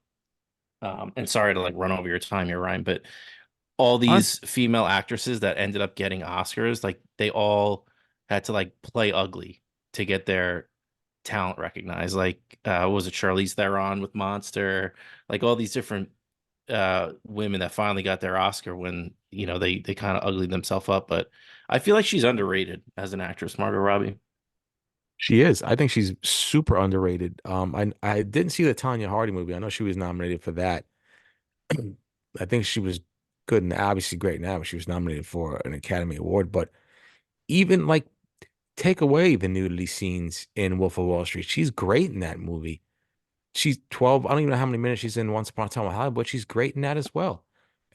and sorry to like run over your time here, Ryan, but all Huh? these female actresses that ended up getting Oscars, like they all had to like play ugly to get their talent recognized. Like, what was it Charlize Theron with Monster? Like all these different women that finally got their Oscar when they kind of uglied themselves up. But I feel like she's underrated as an actress, Margot Robbie. She is. I think she's super underrated. I didn't see the Tanya Harding movie. I know she was nominated for that. I think she was good and obviously great now. She was nominated for an Academy Award, but even like take away the nudity scenes in Wolf of Wall Street, she's great in that movie. She's 12. I don't even know how many minutes she's in Once Upon a Time in Hollywood, but she's great in that as well.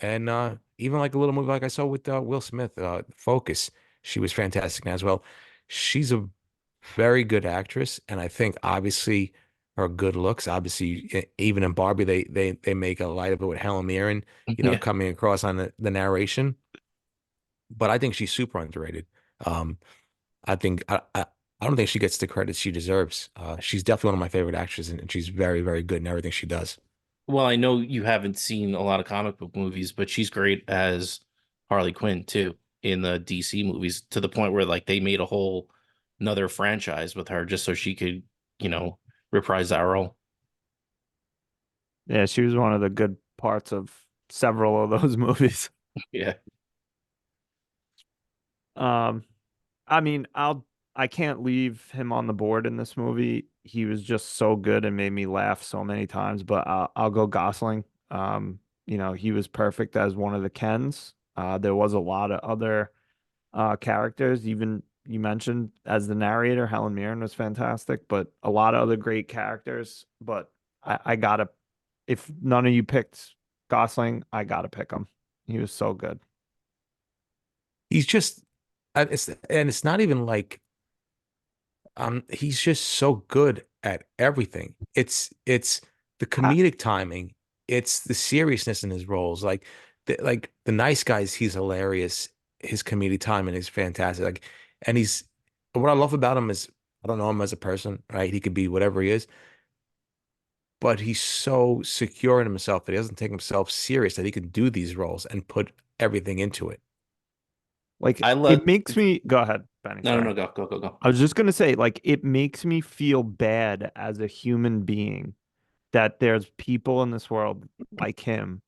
And even like a little movie like I saw with Will Smith, Focus, she was fantastic in that as well. She's a very good actress, and I think obviously her good looks, obviously even in Barbie, they make a light of it with Helen Mirren, Yeah. coming across on the narration. But I think she's super underrated. Um, I think I don't think she gets the credit she deserves. She's definitely one of my favorite actresses, and she's very, very good in everything she does. Well, I know you haven't seen a lot of comic book movies, but she's great as Harley Quinn too in the DC movies, to the point where like they made a whole another franchise with her just so she could, you know, reprise that role. Yeah, she was one of the good parts of several of those movies. Yeah. Um, I mean, I can't leave him on the board in this movie. He was just so good and made me laugh so many times, but I'll go Gosling. He was perfect as one of the Kens. There was a lot of other characters, even you mentioned as the narrator, Helen Mirren was fantastic, but a lot of other great characters. But I gotta, if none of you picked Gosling, I gotta pick him. He was so good. He's just, it's not even like he's just so good at everything. It's the Ha- comedic timing, it's the seriousness in his roles. Like the nice guys, he's hilarious. His comedic timing is fantastic. Like, and he's what I love about him is I don't know him as a person, right? He could be whatever he is, but he's so secure in himself that he doesn't take himself serious that he can do these roles and put everything into it. Like I it love makes me go ahead, Benny. No, no, Sorry. no, go. I was just gonna say, like, it makes me feel bad as a human being that there's people in this world like him,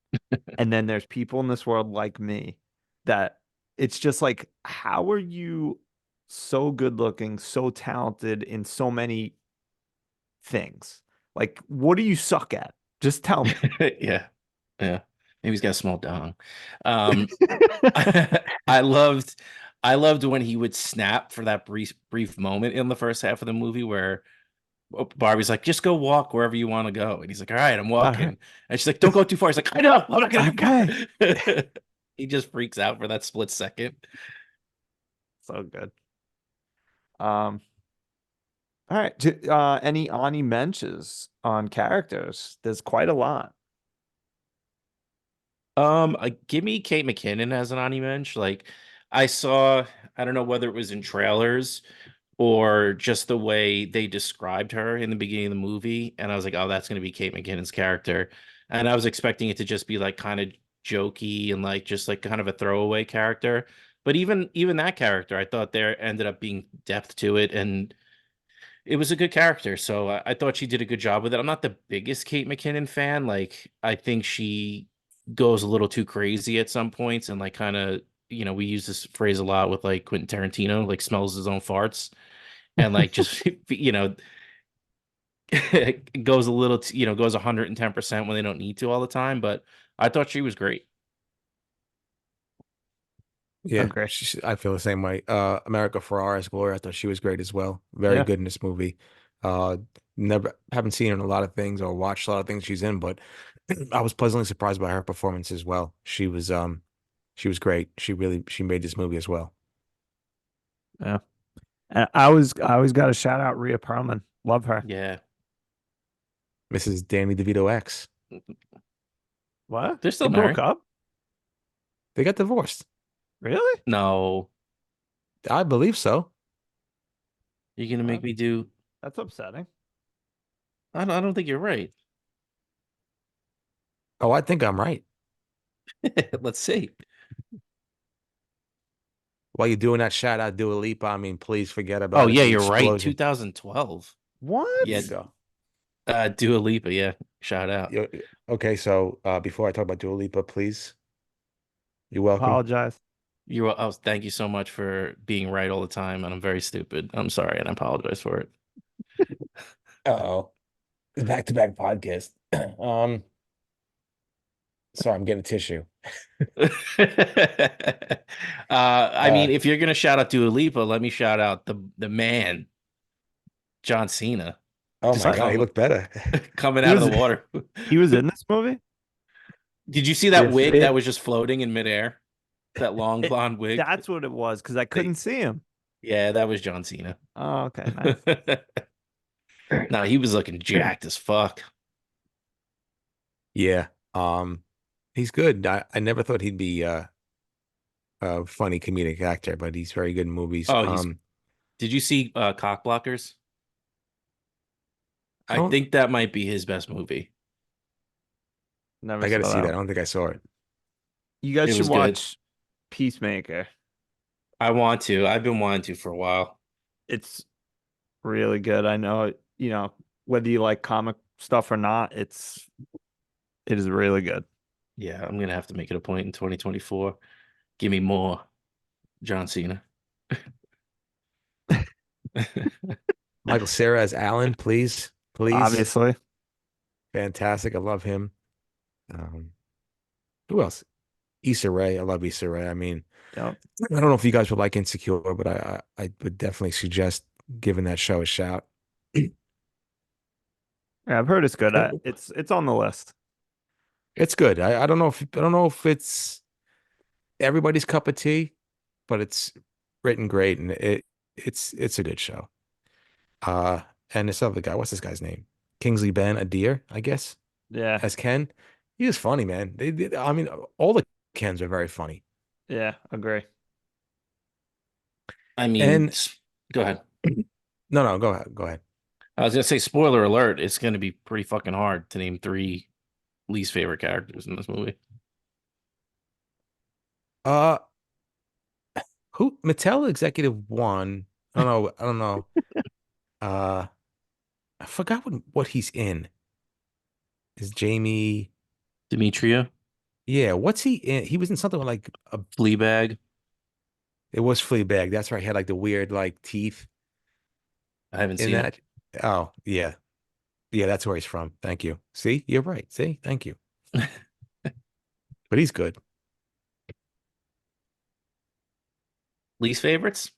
and then there's people in this world like me that it's just like, how are you so good looking, so talented in so many things? Like, what do you suck at? Just tell me. Yeah. Yeah. Maybe he's got a small dong. Um I loved I loved when he would snap for that brief moment in the first half of the movie where Barbie's like, just go walk wherever you want to go. And he's like, all right, I'm All right. walking. And she's like, don't go too far. He's like, I know, I'm not gonna Okay. go far. He just freaks out for that split second. So good. Um, all right. Any Ani mentions on characters? There's quite a lot. Give me Kate McKinnon as an Ani Mensch. Like, I saw, I don't know whether it was in trailers or just the way they described her in the beginning of the movie, and I was like, oh, that's gonna be Kate McKinnon's character, and I was expecting it to just be like kind of jokey and like just like kind of a throwaway character. But even that character, I thought there ended up being depth to it, and it was a good character. So I thought she did a good job with it. I'm not the biggest Kate McKinnon fan. Like, I think she goes a little too crazy at some points, and like kind of, we use this phrase a lot with like Quentin Tarantino, like smells his own farts, and like just goes a little, goes 110% when they don't need to all the time. But I thought she was great. Yeah, Agree. I feel the same way. America Ferrera's Gloria, I thought she was great as well. Very Yeah. good in this movie. Uh, never haven't seen her in a lot of things or watched a lot of things she's in, but I was pleasantly surprised by her performance as well. She was great. She made this movie as well. Yeah. And I always got to shout out Rhea Perlman. Love her. Yeah, Mrs. Danny DeVito X. What? they're still They broke married. up? They got divorced. Really? No, I believe so. you're gonna make me do. That's upsetting. I don't think you're right. Oh, I think I'm right. Let's see. While you're doing that shout out Dua Lipa, I mean, please forget Oh about it. yeah, The you're right. explosion. 2012. What? There Yeah, you go. Dua Lipa. Yeah, shout out. Okay, so before I talk about Dua Lipa, please, you're welcome. Apologize. Oh, thank you so much for being right all the time, and I'm very stupid. I'm sorry, and I apologize for it. Uh-oh. Back-to-back podcast. Sorry, I'm getting a tissue. I Uh, mean, if you're gonna shout out Dua Lipa, let me shout out the man, John Cena, oh just my What? God, he looked better. coming He out of was the water. he was in this movie? Did you see that Yes. wig that was just floating in midair? That long It, blonde wig. that's what it was because I couldn't see him. Yeah, that was John Cena. Oh, okay, nice. No, he was looking jacked as fuck. Yeah. He's good. I never thought he'd be a funny comedic actor, but he's very good in movies. Oh, he's. Did you see Cock Blockers? I I don't think that might be his best movie. Never I gotta saw see that. I that. don't think I saw it. You guys It should was good. watch Peacemaker. I want to. I've been wanting to for a while. It's really good. I know, whether you like comic stuff or not, it is really good. Yeah, I'm gonna have to make it a point in 2024. Give me more John Cena. Michael Cera as Alan, please. Please. Obviously. Fantastic. I love him. Um, who else? Issa Rae. I love Issa Rae. I mean, Yep. I don't know if you guys would like Insecure, but I would definitely suggest giving that show a shout. Yeah, I've heard it's good. It's on the list. It's good. I don't know if it's everybody's cup of tea, but it's written great and it's a good show. And this other guy, what's this guy's name? Kingsley Ben Adir, I guess, Yeah. as Ken. He was funny, man. I mean, all the Kens are very funny. Yeah, agree. I mean, And go ahead. no, go ahead. I was gonna say, spoiler alert, it's gonna be pretty fucking hard to name 3 least favorite characters in this movie. Uh, who Mattel Executive One? I don't know. Uh, I forgot what he's in. Is Jamie? Demetria, Yeah, what's he in? He was in something with like Fleabag. it was Fleabag. That's right. He had like the weird like teeth I haven't in seen it. that. Oh, yeah. Yeah, that's where he's from. Thank you. See, you're right. See, thank you. But he's good. Least favorites?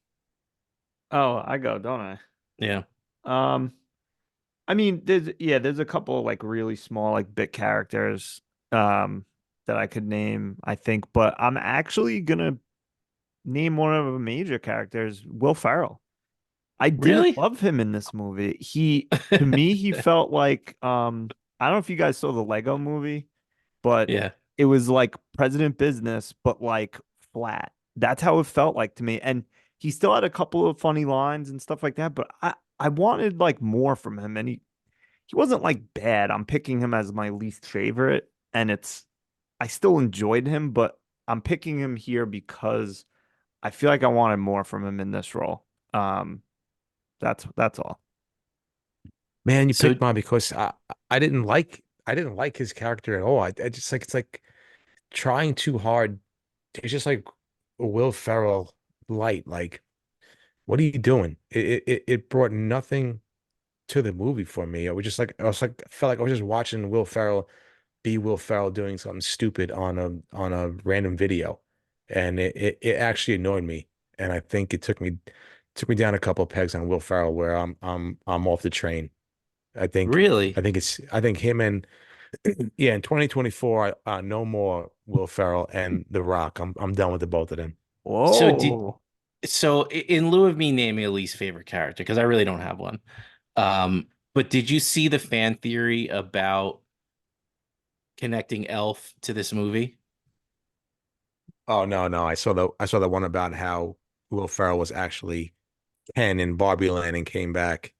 Oh, I go, don't I? Yeah. Um, I mean, there's a couple of like really small like bit characters that I could name, I think, but I'm actually gonna name one of the major characters, Will Ferrell. I didn't Really? love him in this movie. To me, he felt like I don't know if you guys saw the Lego movie, but Yeah. it was like President Business, but like flat. That's how it felt like to me. And he still had a couple of funny lines and stuff like that, but I wanted like more from him, and he wasn't like bad. I'm picking him as my least favorite, and I still enjoyed him, but I'm picking him here because I feel like I wanted more from him in this role. Um, that's all. Man, you So picked mine because I didn't like his character at all. I just like it's like trying too hard. It's just like Will Ferrell light. Like, what are you doing? It brought nothing to the movie for me. I was like felt like I was just watching Will Ferrell be Will Ferrell doing something stupid on a random video, and it actually annoyed me. And I think it took me down a couple of pegs on Will Ferrell where I'm off the train. really? I think him and yeah, in 2024, no more Will Ferrell and The Rock. I'm done with the both of them. So did Whoa. in lieu of me naming a least favorite character, because I really don't have one. But did you see the fan theory about connecting Elf to this movie? Oh no, I saw the one about how Will Ferrell was actually Ken in Barbie Land and came back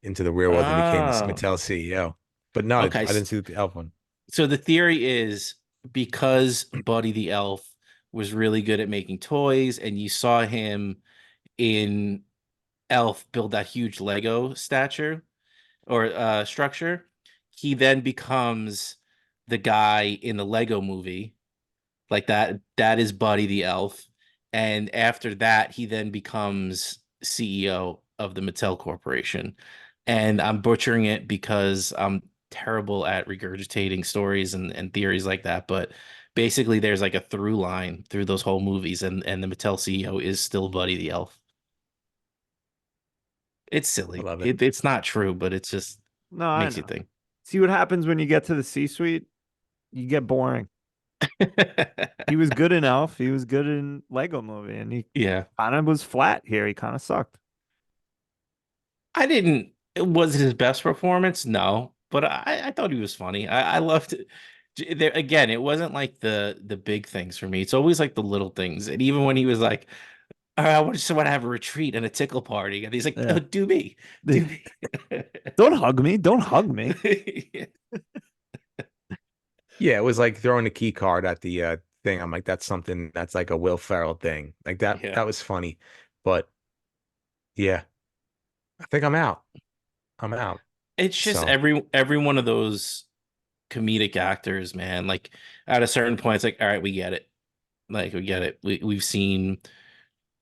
into the real world and became the Oh, Mattel CEO. But no, I okay. didn't see the elf one. So the theory is because Buddy the Elf was really good at making toys, and you saw him in Elf build that huge Lego statue or structure, he then becomes the guy in the Lego movie. Like that is Buddy the Elf. And after that, he then becomes CEO of the Mattel Corporation. And I'm butchering it because I'm terrible at regurgitating stories and theories like that. But basically there's like a through line through those whole movies, and the Mattel CEO is still Buddy the Elf. It's I silly. love it. It's not true, but it's just No, I makes you know. think. See what happens when you get to the C-suite? You get boring. He was good in Elf. He was good in Lego Movie, and he Yeah. kind of was flat here. He kind of sucked. I didn't. Was it his best performance? No, but I thought he was funny. I loved it. There again, it wasn't like the big things for me. It's always like the little things. And even when he was like, "All right, just want to have a retreat and a tickle party," and he's like, Yeah. "Oh, do me, do me." Don't hug me. Don't hug me. Yeah, it was like throwing a key card at the thing. I'm like, that's something that's like a Will Ferrell thing. Like Yeah, that was funny. But yeah, I think I'm out. I'm out. it's just So every one of those comedic actors, man. Like at a certain point, it's like, all right, we get it. Like we get it. We've seen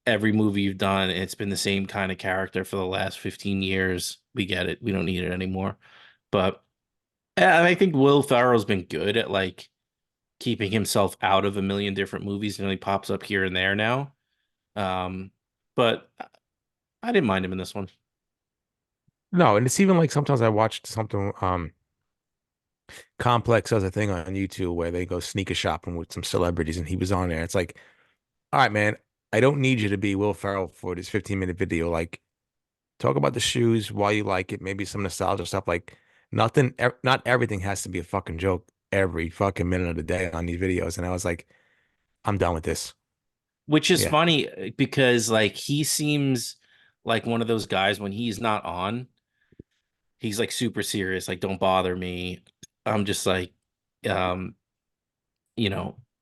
every movie you've done, it's been the same kind of character for the last 15 years. We get it. We don't need it anymore. But I think Will Ferrell's been good at like keeping himself out of a million different movies and he pops up here and there now. Um, but I didn't mind him in this one. no, and it's even like sometimes I watched something Complex does a thing on YouTube where they go sneaker shopping with some celebrities and he was on there. It's like, all right, man, I don't need you to be Will Ferrell for this 15-minute video. Like, talk about the shoes, why you like it, maybe some nostalgia stuff. Like, not everything has to be a fucking joke every fucking minute of the day on these videos. And I was like, I'm done with this. Which is Yeah. funny because like he seems like one of those guys when he's not on, he's like super serious, like don't bother me. I'm just like um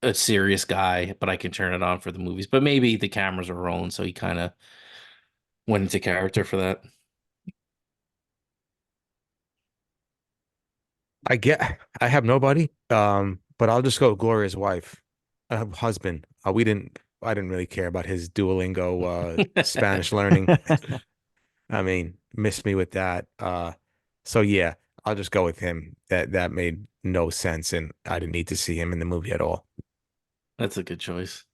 a serious guy, but I can turn it on for the movies. But maybe the cameras are rolling, so he kind of went into character for that. I have nobody. But I'll just go Gloria's wife, husband. I didn't really care about his Duolingo Spanish learning. I mean, miss me with that. So yeah, I'll just go with him. That made no sense, and I didn't need to see him in the movie at all. That's a good choice.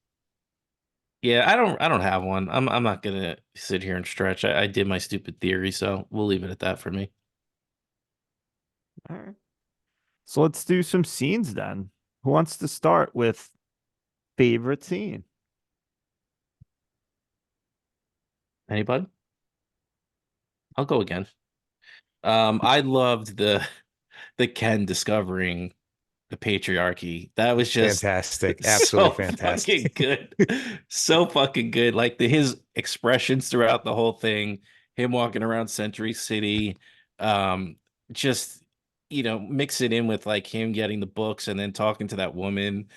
Yeah, I don't have one. I'm not gonna sit here and stretch. I did my stupid theory, so we'll leave it at that for me. All right. So let's do some scenes then. Who wants to start with favorite scene? Anybody? I'll go again. I loved the Ken discovering the patriarchy. That was just Fantastic. Absolutely so fucking fantastic. good. So fucking good. Like his expressions throughout the whole thing, him walking around Century City, um, just mix it in with like him getting the books and then talking to that woman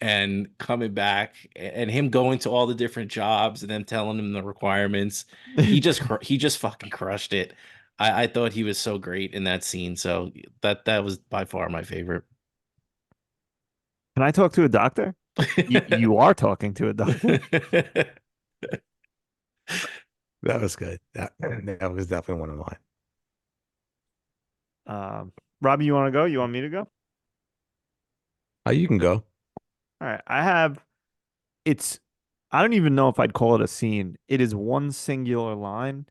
and coming back and him going to all the different jobs and then telling him the requirements. He just fucking crushed it. I thought he was so great in that scene. So that was by far my favorite. Can I talk to a doctor? You are talking to a doctor. That was good. That was definitely one of mine. Robbie, you want to go? You want me to go? You can go. All right. It's, I don't even know if I'd call it a scene. It is one singular line.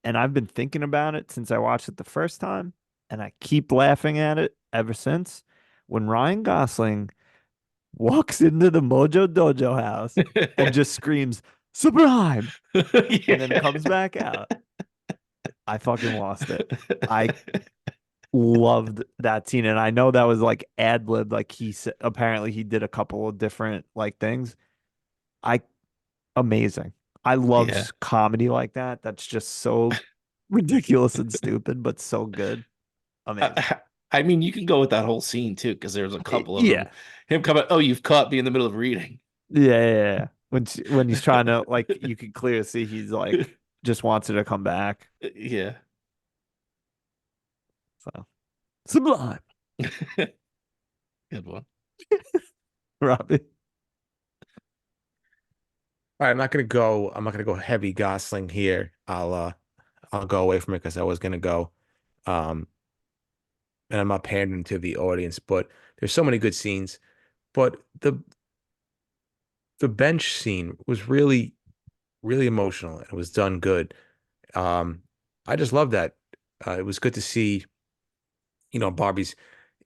And I've been thinking about it since I watched it the first time. And I keep laughing at it ever since. When Ryan Gosling walks into the Mojo Dojo house and just screams, Sublime, and then comes back out. I fucking lost it. I loved that scene. And I know that was like ad lib, like he said, apparently he did a couple of different like things. I Amazing. I love Yeah. comedy like that. That's just so ridiculous and stupid, but so good. Amazing. I mean, you can go with that whole scene too, because there's a couple of them. Yeah. Him coming, oh, you've caught me in the middle of reading. Yeah. When he's trying to like, you can clearly see he's like just wants her to come back. Yeah. So Sublime, Good one. Robbie. All right, I'm not gonna go heavy Gosling here. I'll go away from it because I was gonna go. Um, and I'm not pandering to the audience, but there's so many good scenes. But the bench scene was really, really emotional and it was done good. Um, I just love that. It was good to see, Barbie's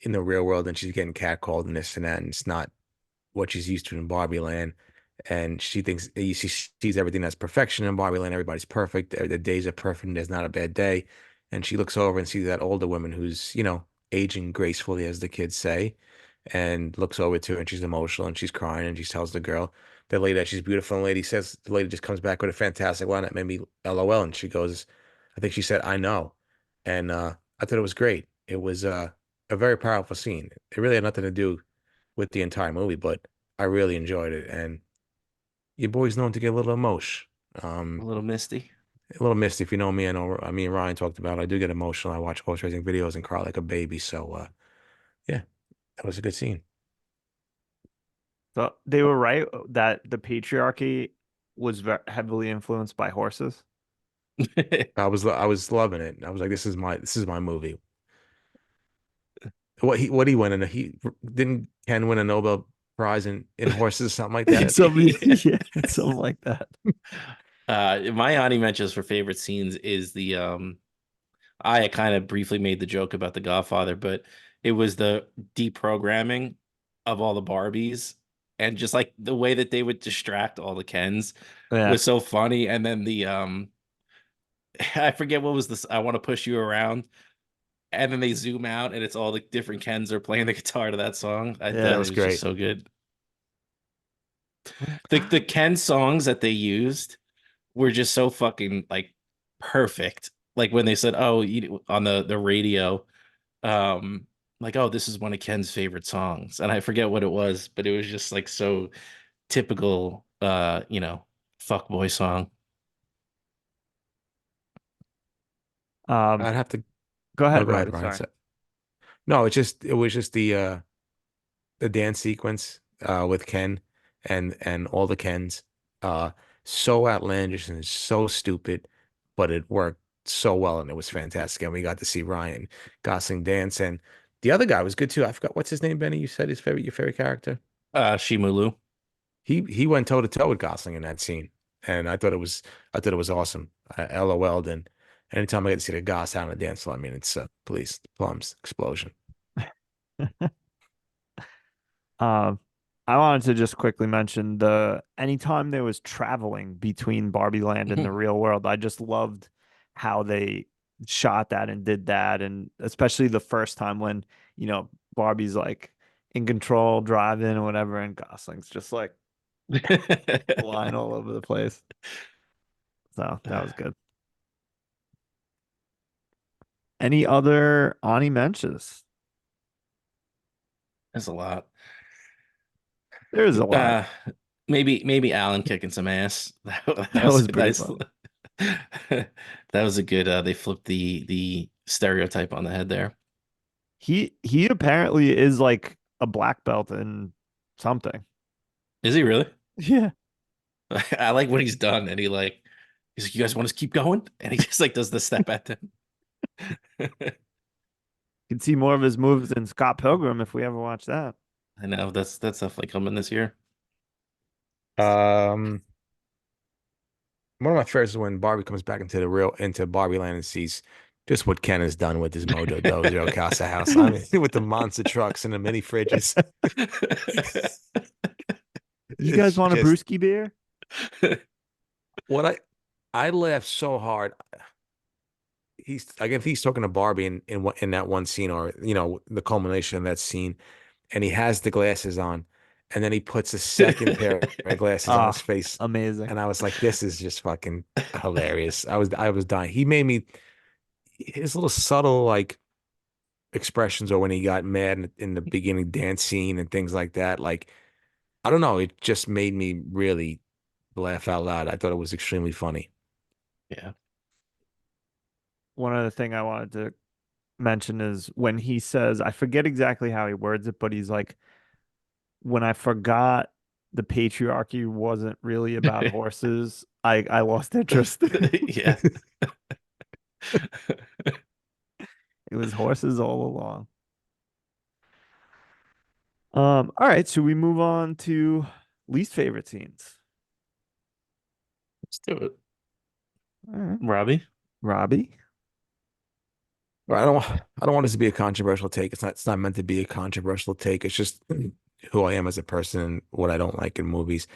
in the real world and she's getting catcalled and this and that, and it's not what she's used to in Barbie land. And she thinks she sees everything as perfection in Barbie land. Everybody's perfect. The days are perfect. And there's not a bad day. And she looks over and sees that older woman who's, aging gracefully, as the kids say, and looks over to her and she's emotional and she's crying and she tells the girl, the lady, that she's beautiful. And the lady just comes back with a fantastic line that made me LOL. And she goes, I think she said, I know. And I thought it was great. It was a very powerful scene. It really had nothing to do with the entire movie, but I really enjoyed it. And your boy's known to get a little emotion. A little misty. A little missed. If you know me, I know me and Ryan talked about it. I do get emotional. I watch horse racing videos and cry like a baby. So yeah, that was a good scene. So they were right that the patriarchy was heavily influenced by horses. I was loving it. I was like, this is my movie. What he win, and he didn't Ken win a Nobel Prize in horses or something like that. Yeah, something like that. My honorable mentions for favorite scenes is the I kind of briefly made the joke about the Godfather, but it was the deprogramming of all the Barbies and just like the way that they would distract all the Kens Yeah. was so funny. And then the I forget what was this, I want to push you around. And then they zoom out and it's all the different Kens are playing the guitar to that song. I Yeah, thought That it was was just great. so good. The Ken songs that they used were just so fucking like perfect. Like when they said, "Oh, on the radio, um, like, oh, this is one of Ken's favorite songs," and I forget what it was, but it was just like so typical, fuck boy song. Um, I'd have to Go no, ahead, go ahead, Robbie. Ryan. Sorry. No, it was just the dance sequence with Ken and all the Kens. Uh so outlandish and so stupid, but it worked so well and it was fantastic. And we got to see Ryan Gosling dance, and the other guy was good too. I forgot what's his name, Benny. You said your favorite character. Shimulu. He went toe to toe with Gosling in that scene. And I thought it was awesome. I LOL'd, and Anytime I get to see the goss out on the dance floor, I mean, it's please, Plum's explosion. Um, I wanted to just quickly mention anytime there was traveling between Barbie Land and the real world, I just loved how they shot that and did that, and especially the first time when Barbie's like in control, driving or whatever, and Gosling's just like flying all over the place. So that was good. Any other Ani mentions? That's a lot. There's a lot. Maybe Alan kicking some ass. That was pretty nice. fun. That was a good. They flipped the stereotype on the head there. He apparently is like a black belt in something. Is he really? Yeah. I like what he's done, and he's like, "You guys want us to keep going?" And he just like does the step at them. You can see more of his moves in Scott Pilgrim if we ever watch that. I know that's definitely coming this year. One of my favorites is when Barbie comes back into Barbie Land and sees just what Ken has done with his Mojo Dojo Casa House. I mean, with the monster trucks and the mini fridges. You guys It's want a just- brewski beer? What I laughed so hard. He's talking to Barbie in that one scene, or the culmination of that scene, and he has the glasses on, and then he puts a second pair of glasses on his face, Amazing. and I was like, this is just fucking hilarious. I was dying. He made me his little subtle like expressions, or when he got mad in the beginning dance scene and things like that. Like, I don't know, it just made me really laugh out loud. I thought it was extremely funny. Yeah. One other thing I wanted to mention is when he says, I forget exactly how he words it, but he's like, when I forgot the patriarchy wasn't really about horses, I lost interest. Yeah. It was horses all along. All right, should we move on to least favorite scenes? Let's do it. All right. Robbie? Robbie? Well, I don't want this to be a controversial take. It's not meant to be a controversial take. It's just who I am as a person and what I don't like in movies.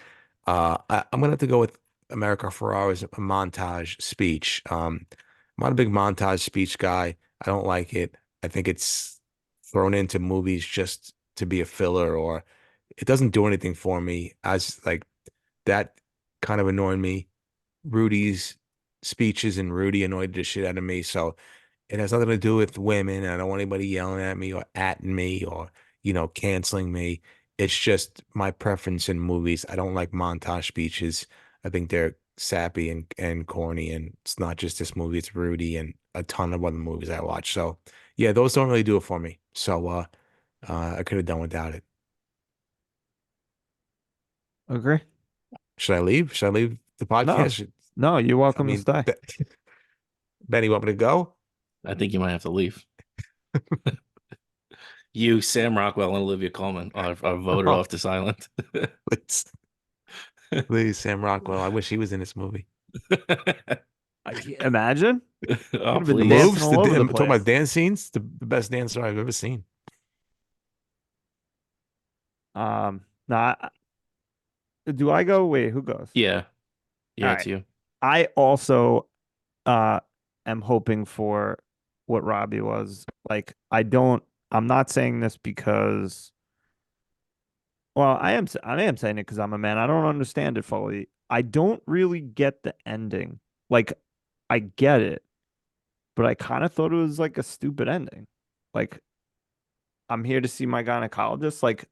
I'm gonna have to go with America Ferrera's montage speech. I'm not a big montage speech guy. I don't like it. I think it's thrown into movies just to be a filler, or it doesn't do anything for me. As like that kind of annoyed me. Rudy's speeches and Rudy annoyed the shit out of me. So it has nothing to do with women. I don't want anybody yelling at me or at me or, canceling me. It's just my preference in movies. I don't like montage speeches. I think they're sappy and corny. And it's not just this movie, it's Rudy and a ton of other movies I watch. So yeah, those don't really do it for me. So I could have done without it. Agree. Should I leave? Should I leave the No, podcast? no, you're I welcome to mean, stay. Benny, want me to go? I think you might have to leave. You, Sam Rockwell, and Olivia Colman are voted off to silent. Please, please, Sam Rockwell. I wish he was in this movie. Imagine. Oh, Could've been The dancing please. moves, all over the talking about place. dance scenes, the best dancer I've ever seen. Nah, do I go? Wait, who goes? Yeah. Yeah, All it's right. you. I also am hoping for what Robbie was. Like, I'm not saying this because, well, I am saying it because I'm a man. I don't understand it fully. I don't really get the ending. Like, I get it, but I kind of thought it was like a stupid ending. Like, I'm here to see my gynecologist. Like,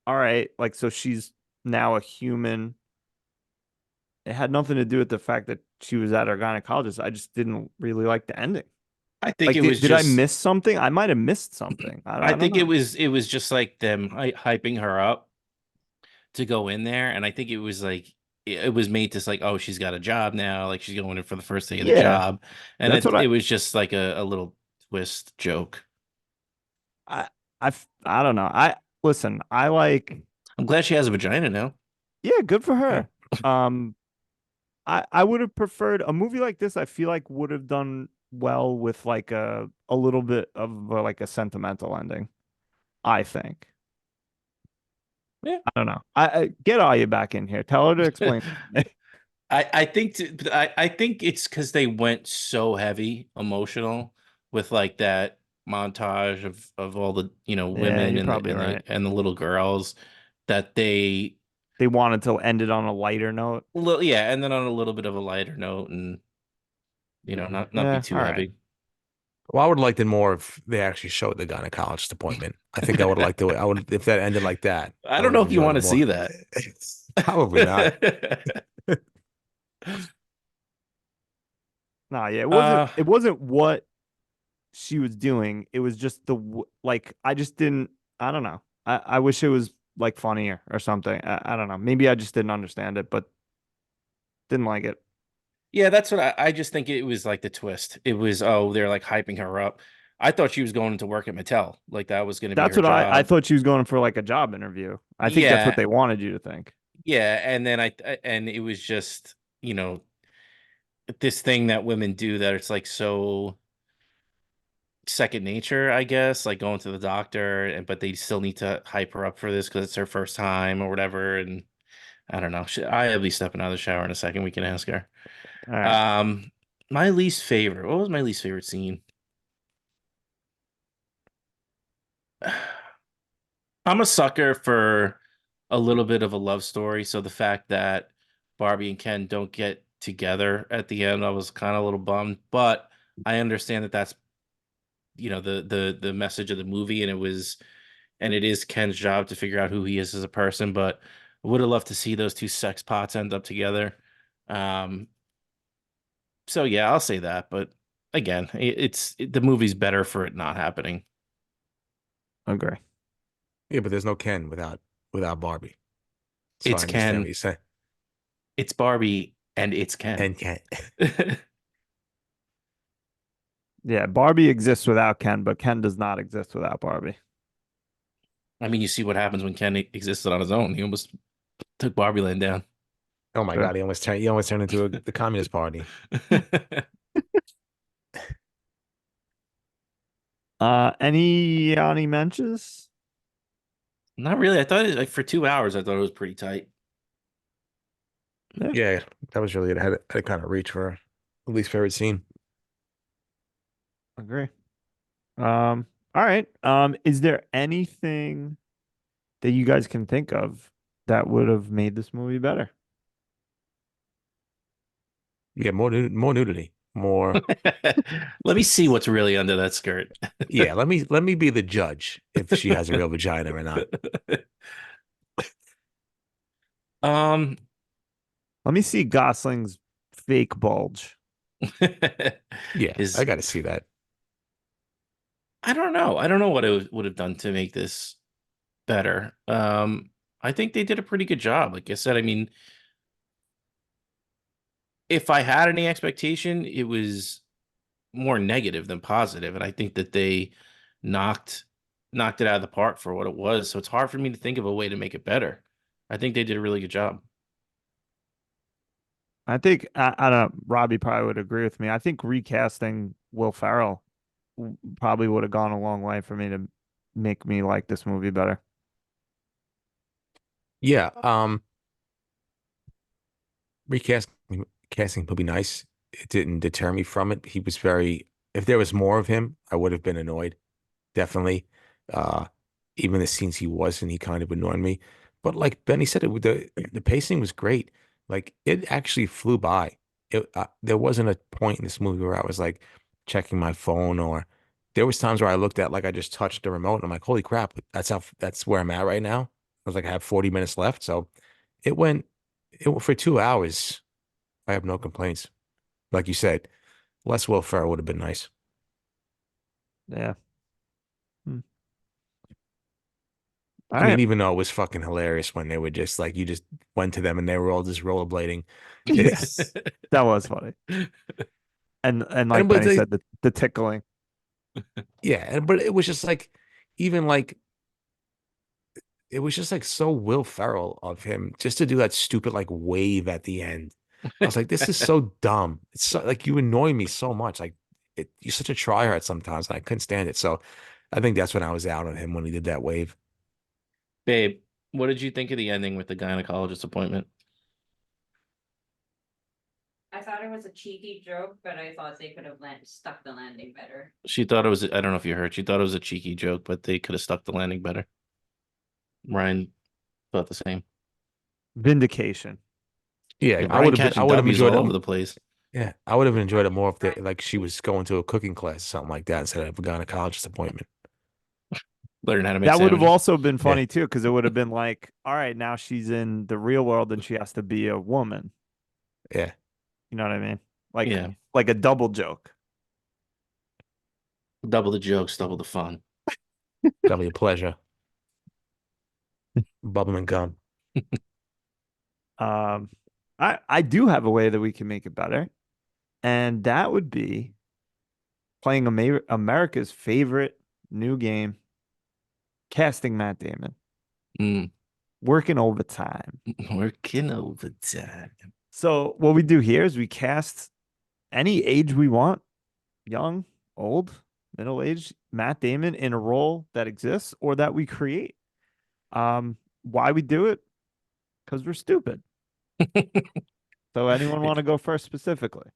all right, like, so she's now a human. It had nothing to do with the fact that she was at her gynecologist. I just didn't really like the ending. I think Like, it was did I just miss something? I might have missed something. I I don't think know. it was just like them hyping her up to go in there, and I think it was like it was made to like, oh, she's got a job now, like she's going in for the first day of the Yeah, job, and that's what it was just like a little twist joke. I I don't know. I listen. I like. I'm glad she has a vagina now. Yeah, good for Yeah. her. I would have preferred a movie like this. I feel like would have done well with like a little bit of like a sentimental ending. I think. Yeah. I don't know. I get Aya back in here. Tell her to explain. I think it's because they went so heavy emotional with like that montage of all the Yeah, women you're and probably right. the little girls that they They wanted to end it on a lighter note. little yeah, and then on a little bit of a lighter note and not be Yeah, too all right. heavy. Well, I would have liked it more if they actually showed the gynecologist appointment. I think I would have liked it. I would if that ended like that. I I don't would know have if you enjoyed want it to more. see that. Probably not. Nah, yeah, uh it wasn't what she was doing. It was just like I just didn't. I don't know. I wish it was like funnier or something. I don't know. Maybe I just didn't understand it, but didn't like it. Yeah, that's what I just think it was like the twist. It was, oh, they're like hyping her up. I thought she was going to work at Mattel. Like that was going to be That's her what I job. thought she was going for like a job interview. I think that's what Yeah, they wanted you to think. yeah. And then and it was just, this thing that women do that it's like so second nature, I guess, like going to the doctor, and but they still need to hype her up for this because it's her first time or whatever. And I don't know. I'll be stepping out of the shower in a second. We can ask her. All right. Um, my least favorite. What was my least favorite scene? I'm a sucker for a little bit of a love story. So the fact that Barbie and Ken don't get together at the end, I was kind of a little bummed. But I understand that that's the message of the movie, and it is Ken's job to figure out who he is as a person. But I would have loved to see those two sex pots end up together. Um, so yeah, I'll say that. But again, the movie's better for it not happening. Agree. Yeah, but there's no Ken without Barbie. So I It's understand what Ken, you say. it's Barbie, and it's Ken. And Ken. Yeah, Barbie exists without Ken, but Ken does not exist without Barbie. I mean, you see what happens when Ken existed on his own. He almost took Barbie Land down. Oh my True. God, he almost turned into the Communist Party. Any Yanni mentions? Not really. I thought like for 2 hours, I thought it was pretty tight. Yeah, Yeah, that was really it. I had to kind of reach for the least favorite scene. agree. All right. Is there anything that you guys can think of that would have made this movie better? Yeah, more nudity, more. Let me see what's really under that skirt. Yeah, let me be the judge if she has a real vagina or not. Um, Let me see Gosling's fake bulge. Yeah, I his got to see that. I don't know. I don't know what it would have done to make this better. I think they did a pretty good job. Like I said, I mean, if I had any expectation, it was more negative than positive, and I think that they knocked knocked it out of the park for what it was. So it's hard for me to think of a way to make it better. I think they did a really good job. I think I don't know, Robbie probably would agree with me. I think recasting Will Ferrell probably would have gone a long way for me to make me like this movie better. Yeah, recasting would be nice. It didn't deter me from it. He was very. If there was more of him, I would have been annoyed. Definitely. Uh, Even the scenes he was in, he kind of annoyed me. But like Benny said, the pacing was great. Like it actually flew by. There wasn't a point in this movie where I was like checking my phone, or there was times where I looked at like I just touched the remote and I'm like, holy crap, that's where I'm at right now. I was like, I have 40 minutes left. So it went for 2 hours. I have no complaints. Like you said, less Will Ferrell would have been nice. Yeah. Hmm. All I mean, right. even though it was fucking hilarious when they were just like you just went to them and they were all just rollerblading. Yes. That was funny. And like And but Benny they said, the tickling. yeah, but it was just like even like it was just like so Will Ferrell of him just to do that stupid like wave at the end. I was like, this is so dumb. It's so, like you annoy me so much. Like you're such a tryhard sometimes, and I couldn't stand it. So I think that's when I was out on him when he did that wave. Babe, what did you think of the ending with the gynecologist appointment? I thought it was a cheeky joke, but I thought they could have stuck the landing better. She thought it was, I don't know if you heard, she thought it was a cheeky joke, but they could have stuck the landing better. Ryan thought the same. Vindication. Yeah, Yeah, I Ryan would have catching I would have W's enjoyed all it. over the place. Yeah, I would have enjoyed it more if they, like she was going to a cooking class or something like that instead of a gynecologist appointment. Learn how to make That would have sandwiches. also been Yeah. funny too, because it would have been like, all right, now she's in the real world and she has to be a woman. Yeah, You know what I mean? Yeah. Like a double joke. Double the jokes, double the fun. that'll be a pleasure. Bubbling gum. Um, I do have a way that we can make it better, and that would be playing America's favorite new game, casting Matt Damon, Mm, working overtime. working overtime. So what we do here is we cast any age we want, young, old, middle-aged, Matt Damon in a role that exists or that we create. Why we do it? Because we're stupid. So anyone want to go first specifically?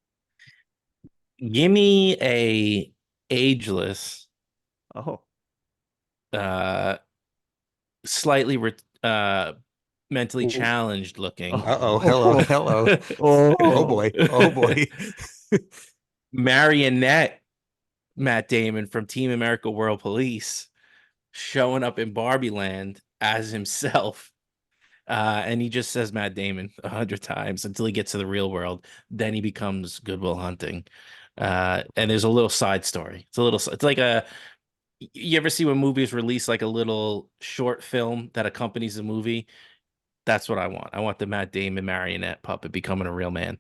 Give me a ageless, Oh, uh, slightly mentally Ooh. challenged looking. Uh-oh, hello, hello. Oh. Oh boy, oh boy. Marionette Matt Damon from Team America World Police showing up in Barbie Land as himself. And he just says Matt Damon 100 times until he gets to the real world. Then he becomes Goodwill Hunting. And there's a little side story. It's like you ever see when movies release like a little short film that accompanies the movie? That's what I want. I want the Matt Damon marionette puppet becoming a real man.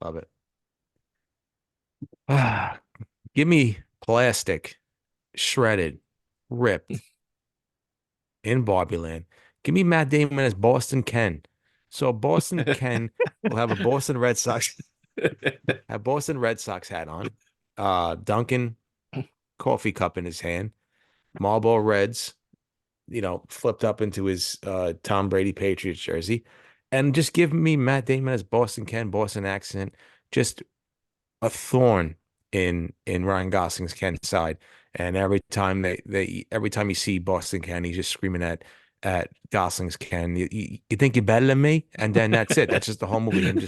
Love it. Give me plastic, shredded, ripped in Barbie Land. Give me Matt Damon as Boston Ken. So Boston Ken will have a Boston Red Sox hat on, Dunkin' coffee cup in his hand, Marlboro Reds, flipped up into his Tom Brady Patriots jersey, and just give me Matt Damon as Boston Ken, Boston accent, just a thorn in Ryan Gosling's Ken side. And every time you see Boston Ken, he's just screaming at Gosling's Ken, you think you're better than me? And then that's it. That's just the whole movie. Him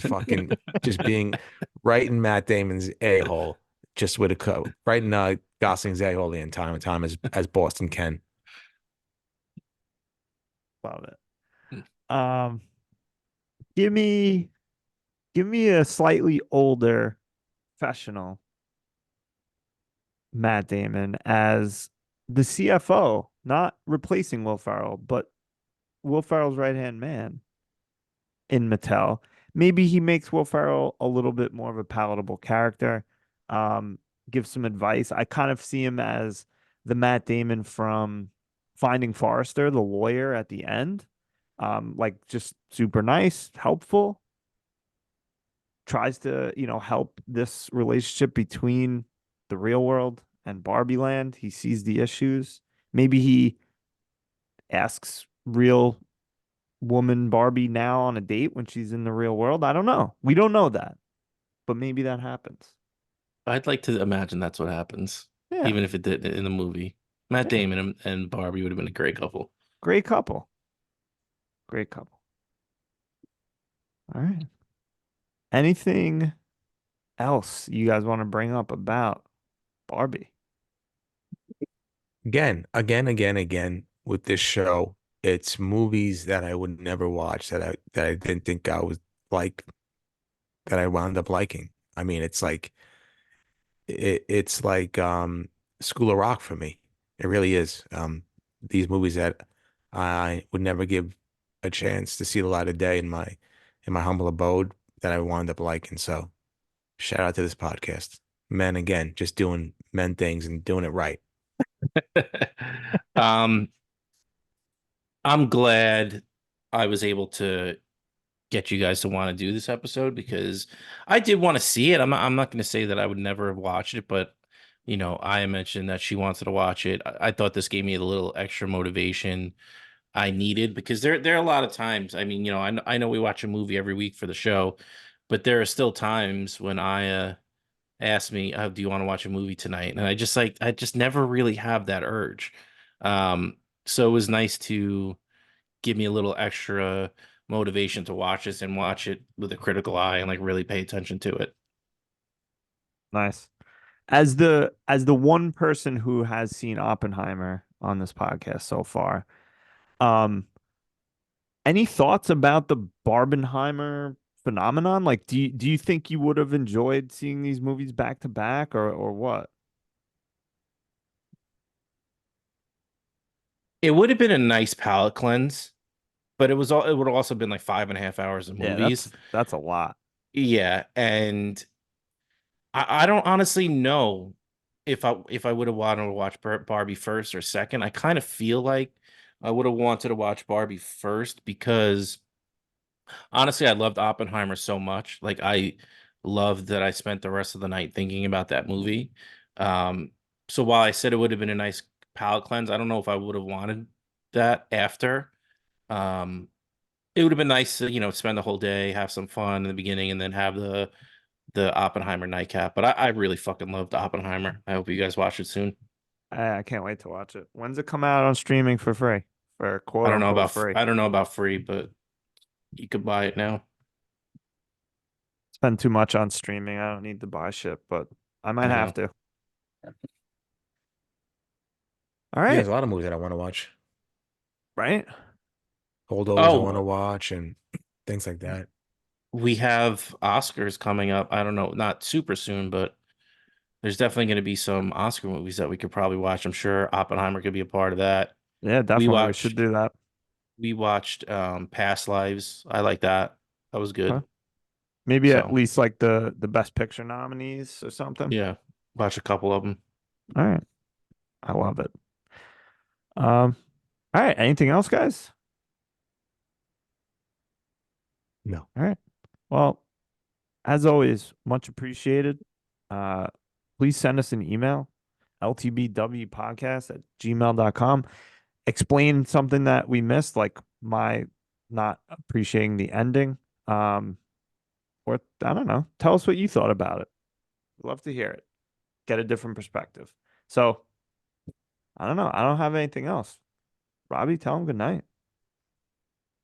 just being right in Matt Damon's a-hole, just with right in Gosling's a-hole the entire time as Boston Ken. love it. Give me a slightly older professional Matt Damon as the CFO, not replacing Will Ferrell, but Will Ferrell's right-hand man in Mattel. Maybe he makes Will Ferrell a little bit more of a palatable character. Give some advice. I kind of see him as the Matt Damon from Finding Forrester, the lawyer at the end. Like just super nice, helpful. Tries to, help this relationship between the real world and Barbie Land. He sees the issues. Maybe he asks real woman Barbie now on a date when she's in the real world. I don't know. We don't know that, but maybe that happens. I'd like to imagine that's what happens, Yeah. even if it did in the movie. Matt Yeah. Damon and Barbie would have been a great couple. Great couple. Great couple. All right. Anything else you guys want to bring up about Barbie? Again with this show, it's movies that I would never watch that I didn't think I was like that I wound up liking. I mean, it's like School of Rock for me. It really is. These movies that I would never give a chance to see the light of day in my humble abode that I wound up liking. So shout out to this podcast. Men again, just doing men things and doing it right. I'm glad I was able to get you guys to want to do this episode because I did want to see it. I'm not going to say that I would never have watched it, but I mentioned that she wanted to watch it. I thought this gave me a little extra motivation I needed because there are a lot of times. I mean, I know we watch a movie every week for the show, but there are still times when I ask me, "Do you want to watch a movie tonight?" And I just never really have that urge. Um, so it was nice to give me a little extra motivation to watch this and watch it with a critical eye and like really pay attention to it. Nice. As the one person who has seen Oppenheimer on this podcast so far, um, any thoughts about the Barbenheimer phenomenon? Like, do you think you would have enjoyed seeing these movies back to back, or what? It would have been a nice palate cleanse, but it would have also been like 5.5 hours of Yeah, movies. that's a lot. Yeah, and I don't honestly know if I would have wanted to watch Barbie first or second. I kind of feel like I would have wanted to watch Barbie first because honestly, I loved Oppenheimer so much. Like I loved that I spent the rest of the night thinking about that movie. Um, so while I said it would have been a nice palate cleanse, I don't know if I would have wanted that after. Um, it would have been nice to, spend the whole day, have some fun in the beginning, and then have the Oppenheimer nightcap. But I really fucking loved Oppenheimer. I hope you guys watch it soon. I can't wait to watch it. When's it come out on streaming for free? For quote unquote free. I don't know about free, but you could buy it now. Spend too much on streaming. I don't need to buy shit, but I might I have know. to. All Yeah, right. there's a lot of movies that I want to watch. Right? Holdovers I want to Oh, watch and things like that. we have Oscars coming up. I don't know, not super soon, but there's definitely going to be some Oscar movies that we could probably watch. I'm sure Oppenheimer could be a part of that. Yeah, We definitely. We should watched do that. we watched Past Lives. I like that. That was Huh? good. Maybe at So least like the best picture nominees or something. yeah, watch a couple of them. All right. I love it. Um, all right. Anything else, guys? No. All right. Well, as always, much appreciated. Uh, please send us an email, ltbwpodcast@gmail.com. Explain something that we missed, like my not appreciating the ending. Or I don't know. Tell us what you thought about it. Love to hear it. Get a different perspective. So I don't know. I don't have anything else. Robbie, tell him good night.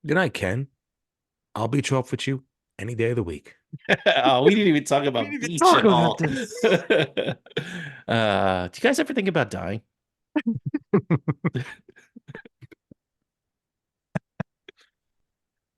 Good night, Ken. I'll beat you up with you any day of the week. Oh, we didn't even talk We about didn't even beach talk at about all. this. Do you guys ever think about dying?